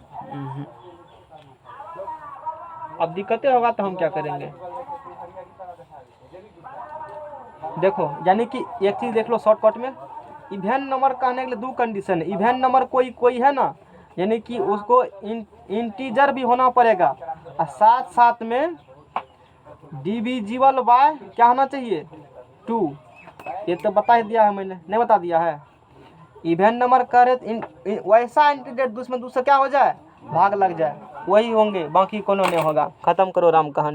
अब दिक्कतें होगा तो हम क्या करेंगे। देखो यानी कि एक चीज देख लो शॉर्टकट में, इवेन नंबर कहने के लिए दो कंडीशन है। इवेन नंबर कोई है ना, यानी कि उसको इंटीजर भी होना पड़ेगा और साथ साथ में डिविजिबल बाय क्या होना चाहिए, 2। ये तो बता ही दिया है मैंने, नहीं बता दिया है। इवेन नंबर कह रहे वैसा इंटीजर दूसरे क्या हो जाए, भाग लग जाए, वही होंगे, बाकी कोनो नहीं होगा। खत्म करो राम कहानी।